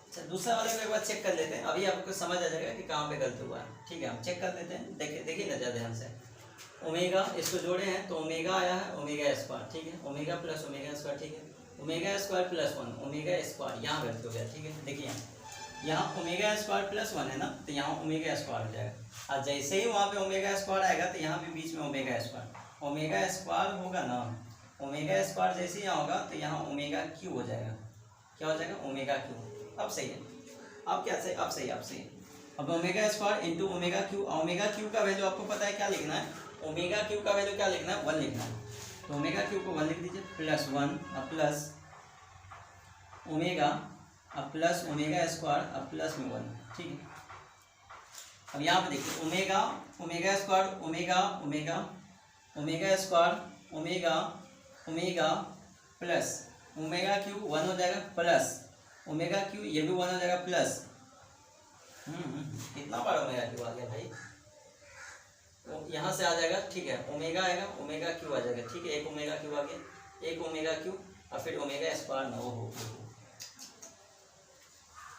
Speaker 1: अच्छा दूसरा वाले को एक बार चेक कर लेते हैं, अभी आपको समझ आ जाएगा कि कहाँ पे गलत हुआ है। ठीक है हम चेक कर लेते हैं, देखिए ना ज़्यादा ध्यान से। ओमेगा इसको जोड़े हैं तो ओमेगा आया है ओमेगा स्क्वायर, ठीक है, ओमेगा प्लस ओमेगा स्क्वायर, ठीक है, omega square plus 1 omega square, यहाँ गलत हो गया, ठीक है। देखिए यहाँ ओमेगा स्क्वायर प्लस 1 है ना, तो यहाँ ओमेगा स्क्वायर हो जाएगा। और जैसे ही वहाँ पे ओमेगा स्क्वायर आएगा तो यहाँ पे बीच में ओमेगा स्क्वायर होगा ना, ओमेगा स्क्वायर जैसे यहाँ होगा तो यहाँ ओमेगा क्यू हो जाएगा। क्या हो जाएगा? Omega cube. अब सही है, अब क्या सही, अब सही। अब omega square into omega cube का वैल्यू आपको पता है क्या लिखना है, ओमेगा क्यू का वैल्यू क्या लिखना है, 1 लिखना है। तो ओमेगा क्यू को 1 लिख दीजिए, plus 1 plus omega plus omega square plus में 1, ठीक है। अब यहाँ पे देखिए omega square omega square omega plus omega cube 1 हो जाएगा, प्लस ओमेगा क्यू ये भी 1 हो जाएगा, प्लस कितना बार ओमेगा क्यू आ गया भाई, तो यहाँ से आ जाएगा, ठीक है, ओमेगा आएगा ओमेगा क्यू आ जाएगा, ठीक है, एक ओमेगा क्यू आ गया, एक ओमेगा क्यू और फिर ओमेगा स्क्वायर ना हो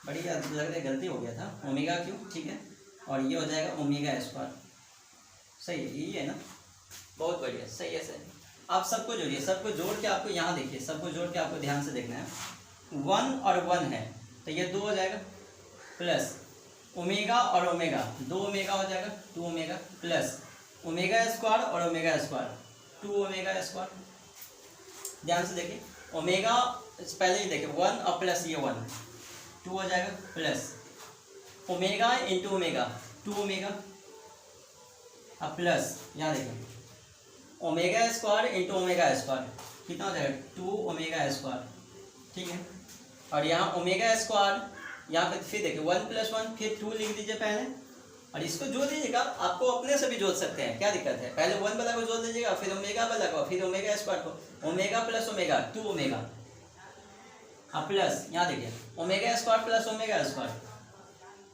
Speaker 1: बड़ी लग रहा है गलती हो गया था, ओमेगा क्यू, ठीक है, और ये हो जाएगा ओमेगा स्क्वायर। सही है, यही है ना, बहुत बढ़िया, सही है। आप सबको जोड़िए, सबको जोड़ के आपको यहाँ देखिए, सबको जोड़ के आपको ध्यान से देखना है। 1 और 1 है तो ये 2 हो जाएगा, प्लस ओमेगा और ओमेगा 2 ओमेगा हो जाएगा, 2 ओमेगा, प्लस ओमेगा स्क्वायर और ओमेगा स्क्वायर 2 ओमेगा स्क्वायर। ध्यान से देखिए, ओमेगा पहले ही देखिए 1 और प्लस ये 1 2 हो जाएगा, plus omega into omega 2 omega अब प्लस यहाँ देखिए omega square into omega square कितना हो जाएगा, 2 ओमेगा स्क्वायर, ठीक है। और यहाँ ओमेगा स्क्वायर यहाँ पे फिर देखिए 1 प्लस 1 फिर 2 लिख दीजिए पहले, और इसको जोड़ दीजिएगा, आपको अपने से भी जोड़ सकते हैं, क्या दिक्कत है। पहले 1 वाला को जोड़ दीजिएगा, फिर ओमेगा वाला को, फिर ओमेगा स्क्वायर को, ओमेगा प्लस ओमेगा 2 ओमेगा अब प्लस यहाँ देखिए omega square plus omega square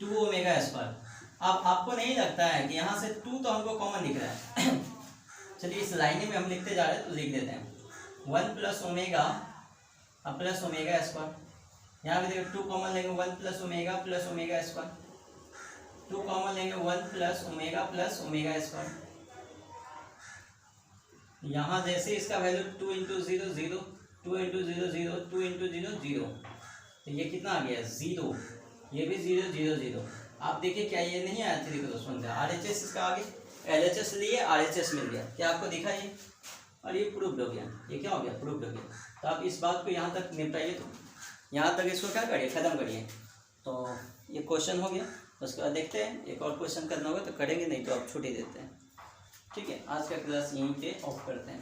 Speaker 1: 2 omega square. अब आपको नहीं लगता है कि यहाँ से 2 तो हमको कॉमन दिख रहा है चलिए इस लाइन में हम लिखते जा रहे हैं तो लिख देते हैं 1 plus omega plus omega square. यहाँ पे देखिए 2 कॉमन लेंगे, 1 प्लस ओमेगा स्क्वायर, 2 कॉमन लेंगे 1 प्लस ओमेगा स्क्वायर। यहाँ जैसे इसका वैल्यू 2 इंटू 0 0, 2 इंटू 0 0, 2 इंटू 0 0, तो ये कितना आ गया 0, ये भी 0 0 0। आप देखिए क्या ये नहीं आया 3 क्रॉस 1 का, RHS इसका आगे LHS लिए RHS मिल गया, क्या आपको दिखा ये, और ये प्रूफ हो गया, ये क्या हो गया, प्रूफ हो गया। तो आप इस बात को यहाँ तक निपटाइए, तो यहाँ तक इसको क्या करिए, ख़त्म करिए। तो ये क्वेश्चन हो गया, उसके बाद देखते हैं एक और क्वेश्चन करना होगा तो करेंगे, नहीं तो आप छुट्टी देते हैं, ठीक है। आज का क्लास यहीं पे ऑफ करते हैं।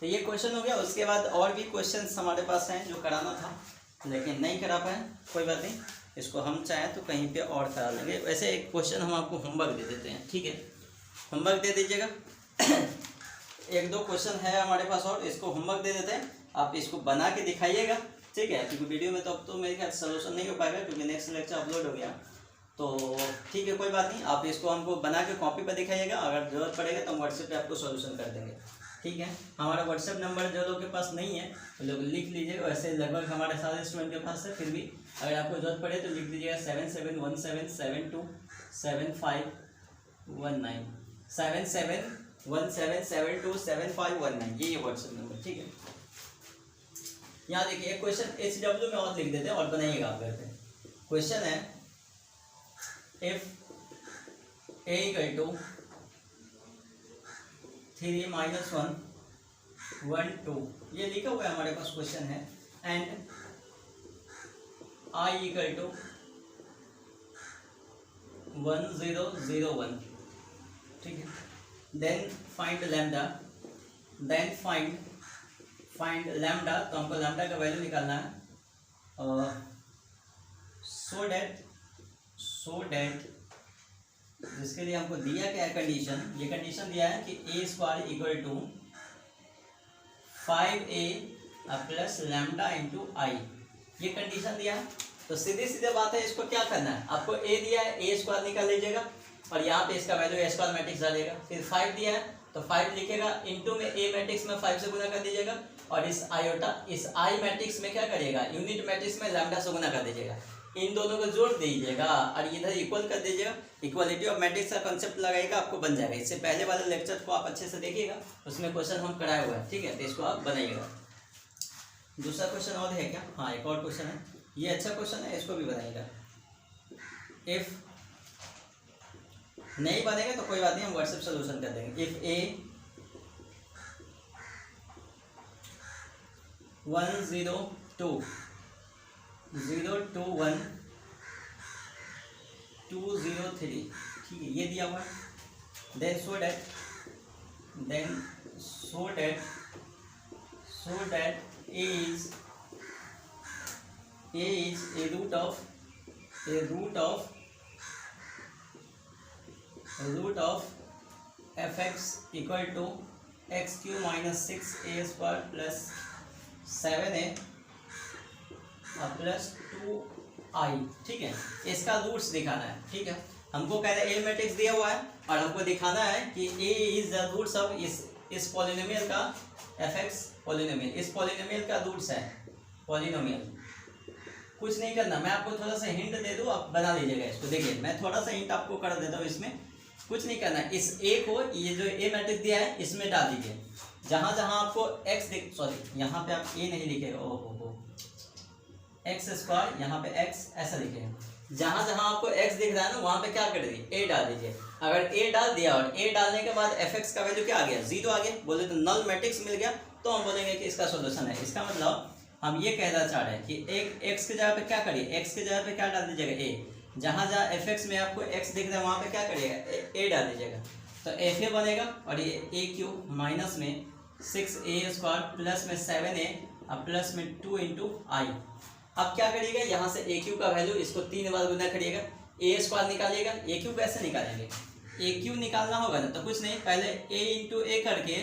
Speaker 1: तो ये क्वेश्चन हो गया, उसके बाद और भी क्वेश्चंस हमारे पास हैं जो कराना था लेकिन नहीं करा पाए, कोई बात नहीं, इसको हम चाहें तो कहीं पे और करा लेंगे। वैसे एक क्वेश्चन हम आपको होमवर्क दे देते हैं, ठीक है, होमवर्क दे दीजिएगा 1-2 क्वेश्चन है हमारे पास और इसको होमवर्क दे देते हैं, आप इसको बना के दिखाइएगा, ठीक है, क्योंकि वीडियो में तो अब तो मेरे ख्याल सोल्यूशन नहीं हो पाएगा क्योंकि नेक्स्ट लेक्चर अपलोड हो गया। तो ठीक है कोई बात नहीं, आप इसको हमको बना के कॉपी पर दिखाइएगा, अगर ज़रूरत पड़ेगा तो हम व्हाट्सएप पे आपको सोल्यूशन कर देंगे, ठीक है। हमारा व्हाट्सएप नंबर जो लोग के पास नहीं है वो लोग लिख लीजिए, वैसे लगभग हमारे सारे स्टूडेंट के पास है, फिर भी अगर आपको जरूरत पड़े तो लिख दीजिएगा 7717727519 7717727519, ये व्हाट्सएप नंबर, ठीक है। यहाँ देखिए एक क्वेश्चन HW में और लिख देते हैं और बनाइएगा आप घर पे। क्वेश्चन है इफ A इक्वल टू 3 - 1 1 2, ये लिखा हुआ है हमारे पास क्वेश्चन है, एंड I इक्वल टू 1 0 0 1, ठीक है। Then find lambda, then find lambda, तो हमको लैम्डा का वैल्यू निकालना है, सो डैट जिसके लिए हमको दिया क्या है कंडीशन, ये कंडीशन दिया है कि A² equal to 5A plus lambda into I, ये कंडीशन दिया है। तो सीधे बात है, इसको क्या करना है, आपको A दिया है, A² निकाल लीजिएगा और यहाँ पे इसका वैल्यू A² मैट्रिक्स डालेगा। फिर 5 दिया है तो 5 लिखेगा, इंटू में A मैट्रिक्स में 5 से गुना कर दीजिएगा, और इस I मैट्रिक्स में क्या करिएगा, यूनिट मैट्रिक्स में लैम्डा से गुना कर दीजिएगा। इन दोनों को जोड़ दीजिएगा और इधर इक्वल कर दीजिएगा। इक्वालिटी ऑफ मैट्रिक्स का कंसेप्ट लगाइएगा, आपको बन जाएगा। इससे पहले वाले लेक्चर को आप अच्छे से देखिएगा, उसमें क्वेश्चन हम कराए हुए हैं, ठीक है। तो इसको आप बनाइएगा। दूसरा क्वेश्चन और है क्या, हाँ एक और क्वेश्चन है, ये अच्छा क्वेश्चन है, इसको भी बनाइएगा। इफ नहीं बनेगा तो कोई बात नहीं, हम व्हाट्सएप सोल्यूशन कर देंगे। इफ A 1 0 2 0 2 1 2 0 3, ठीक है, ये दिया हुआ है। Then so that A is a root of fx equal to x³ - 6A² plus 7A plus 2I, ठीक है। इसका रूट्स दिखाना है, ठीक है। हमको कह रहे A मैट्रिक्स दिया हुआ है और हमको दिखाना है कि A is the roots of इस पॉलिनोमियल का fx पॉलिनोमियल, इस पॉलिनोमियल का रूट्स है पॉलिनोमियल। कुछ नहीं करना, मैं आपको थोड़ा सा हिंट दे दूँ, आप बना लीजिएगा इसको। देखिए मैं थोड़ा सा हिंट आपको कर देता हूँ, इसमें कुछ नहीं करना। इस A को, ये जो A मैट्रिक्स दिया है इसमें डाल दीजिए। जहाँ जहाँ आपको x यहाँ पे आप A नहीं लिखेगा, ओ x², यहाँ पे x ऐसा लिखेगा। जहाँ जहाँ आपको x दिख रहा है ना, वहाँ पे क्या कर दीजिए, A डाल दीजिए। अगर A डाल दिया और A डालने के बाद fx का वैल्यू क्या आ गया, 0 आ गया, बोले तो नल मैट्रिक्स मिल गया, तो हम बोलेंगे कि इसका सोल्यूशन है। इसका मतलब हम ये कहना चाह रहे हैं कि एक x की जगह पे क्या करिए, x की जगह पे क्या डाल दीजिएगा, A। जहाँ जहाँ fx में आपको x दिख रहा है वहाँ पे क्या करिएगा, A डाल दीजिएगा, तो fa बनेगा। और ये A³ माइनस में 6A² प्लस में 7A प्लस में 2 इंटू I। अब क्या करिएगा, यहाँ से AQ का वैल्यू इसको 3 बार गुना करिएगा, A² निकालिएगा। AQ कैसे निकालेंगे, AQ निकालना होगा ना, तो कुछ नहीं, पहले A इंटू A करके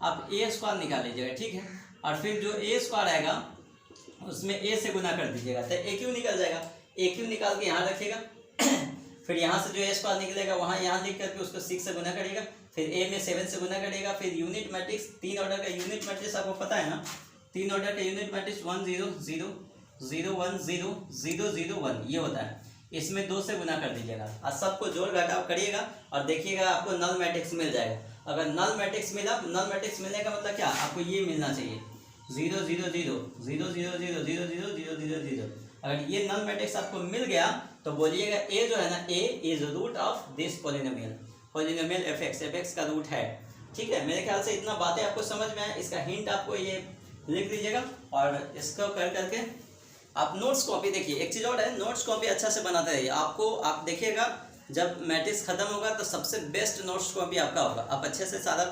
Speaker 1: आप A² निकाल लीजिएगा, ठीक है। और फिर जो A² आएगा उसमें A से गुना कर दीजिएगा, तो AQ निकल जाएगा। AQ निकाल के यहाँ रखिएगा, फिर यहाँ से जो A² निकलेगा वहाँ यहाँ लिख करके उसको 6 से गुना करिएगा, फिर A में 7 से गुना करिएगा। फिर यूनिट मैट्रिक्स, 3 ऑर्डर का यूनिट मैट्रिक्स आपको पता है ना, 3 ऑर्डर का यूनिट मैट्रिक्स 1 0 0 0 1 0 0 0 1 ये होता है। इसमें 2 से गुना कर दीजिएगा और सबको जोड़ घटाव करिएगा और देखिएगा आपको नल मैट्रिक्स मिल जाएगा। अगर नल मैट्रिक्स मिला, नल मैट्रिक्स मिलने का मतलब क्या, आपको ये मिलना चाहिए 0 0 0 0 0 0 0 0 0 0 0। अगर ये नल मैट्रिक्स आपको मिल गया तो बोलिएगा A जो है ना, A is root of this polynomial fx का रूट है, ठीक है। मेरे ख्याल से इतना बातें आपको समझ में आए। इसका हिंट आपको ये लिख दीजिएगा और इसको कर करके आप नोट्स कॉपी देखिए। एक चीज़ और है, नोट्स कॉपी अच्छा से बनाते रहिए। आप देखिएगा जब मैट्रिक्स खत्म होगा तो सबसे बेस्ट नोट्स कॉपी आपका होगा। आप अच्छे से सारा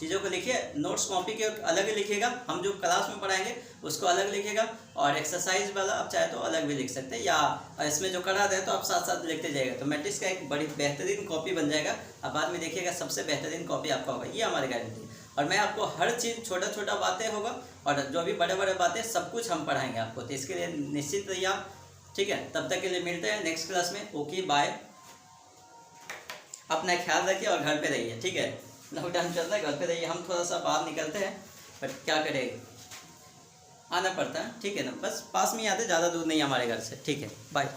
Speaker 1: चीज़ों को लिखिए, नोट्स कॉपी के अलग ही लिखिएगा, हम जो क्लास में पढ़ाएंगे उसको अलग लिखिएगा, और एक्सरसाइज वाला आप चाहे तो अलग भी लिख सकते हैं, या इसमें जो करा दें तो आप साथ साथ लिखते जाइएगा, तो मैट्रिक्स का एक बड़ी बेहतरीन कॉपी बन जाएगा। अब बाद में देखिएगा सबसे बेहतरीन कॉपी आपका होगा, ये हमारी गारंटी। और मैं आपको हर चीज़, छोटा छोटा बातें होगा और जो भी बड़े बड़े बातें, सब कुछ हम पढ़ाएंगे आपको, तो इसके लिए निश्चित रहिए आप, ठीक है। तब तक के लिए मिलते हैं नेक्स्ट क्लास में। ओके बाय, अपना ख्याल रखिए और घर पे रहिए, ठीक है। लॉकडाउन चल रहा है, घर पे रहिए। हम थोड़ा सा बाहर निकलते हैं बट क्या करें, आना पड़ता है, ठीक है ना। बस पास में ही आते, ज़्यादा दूर नहीं हमारे घर से, ठीक है। बाय।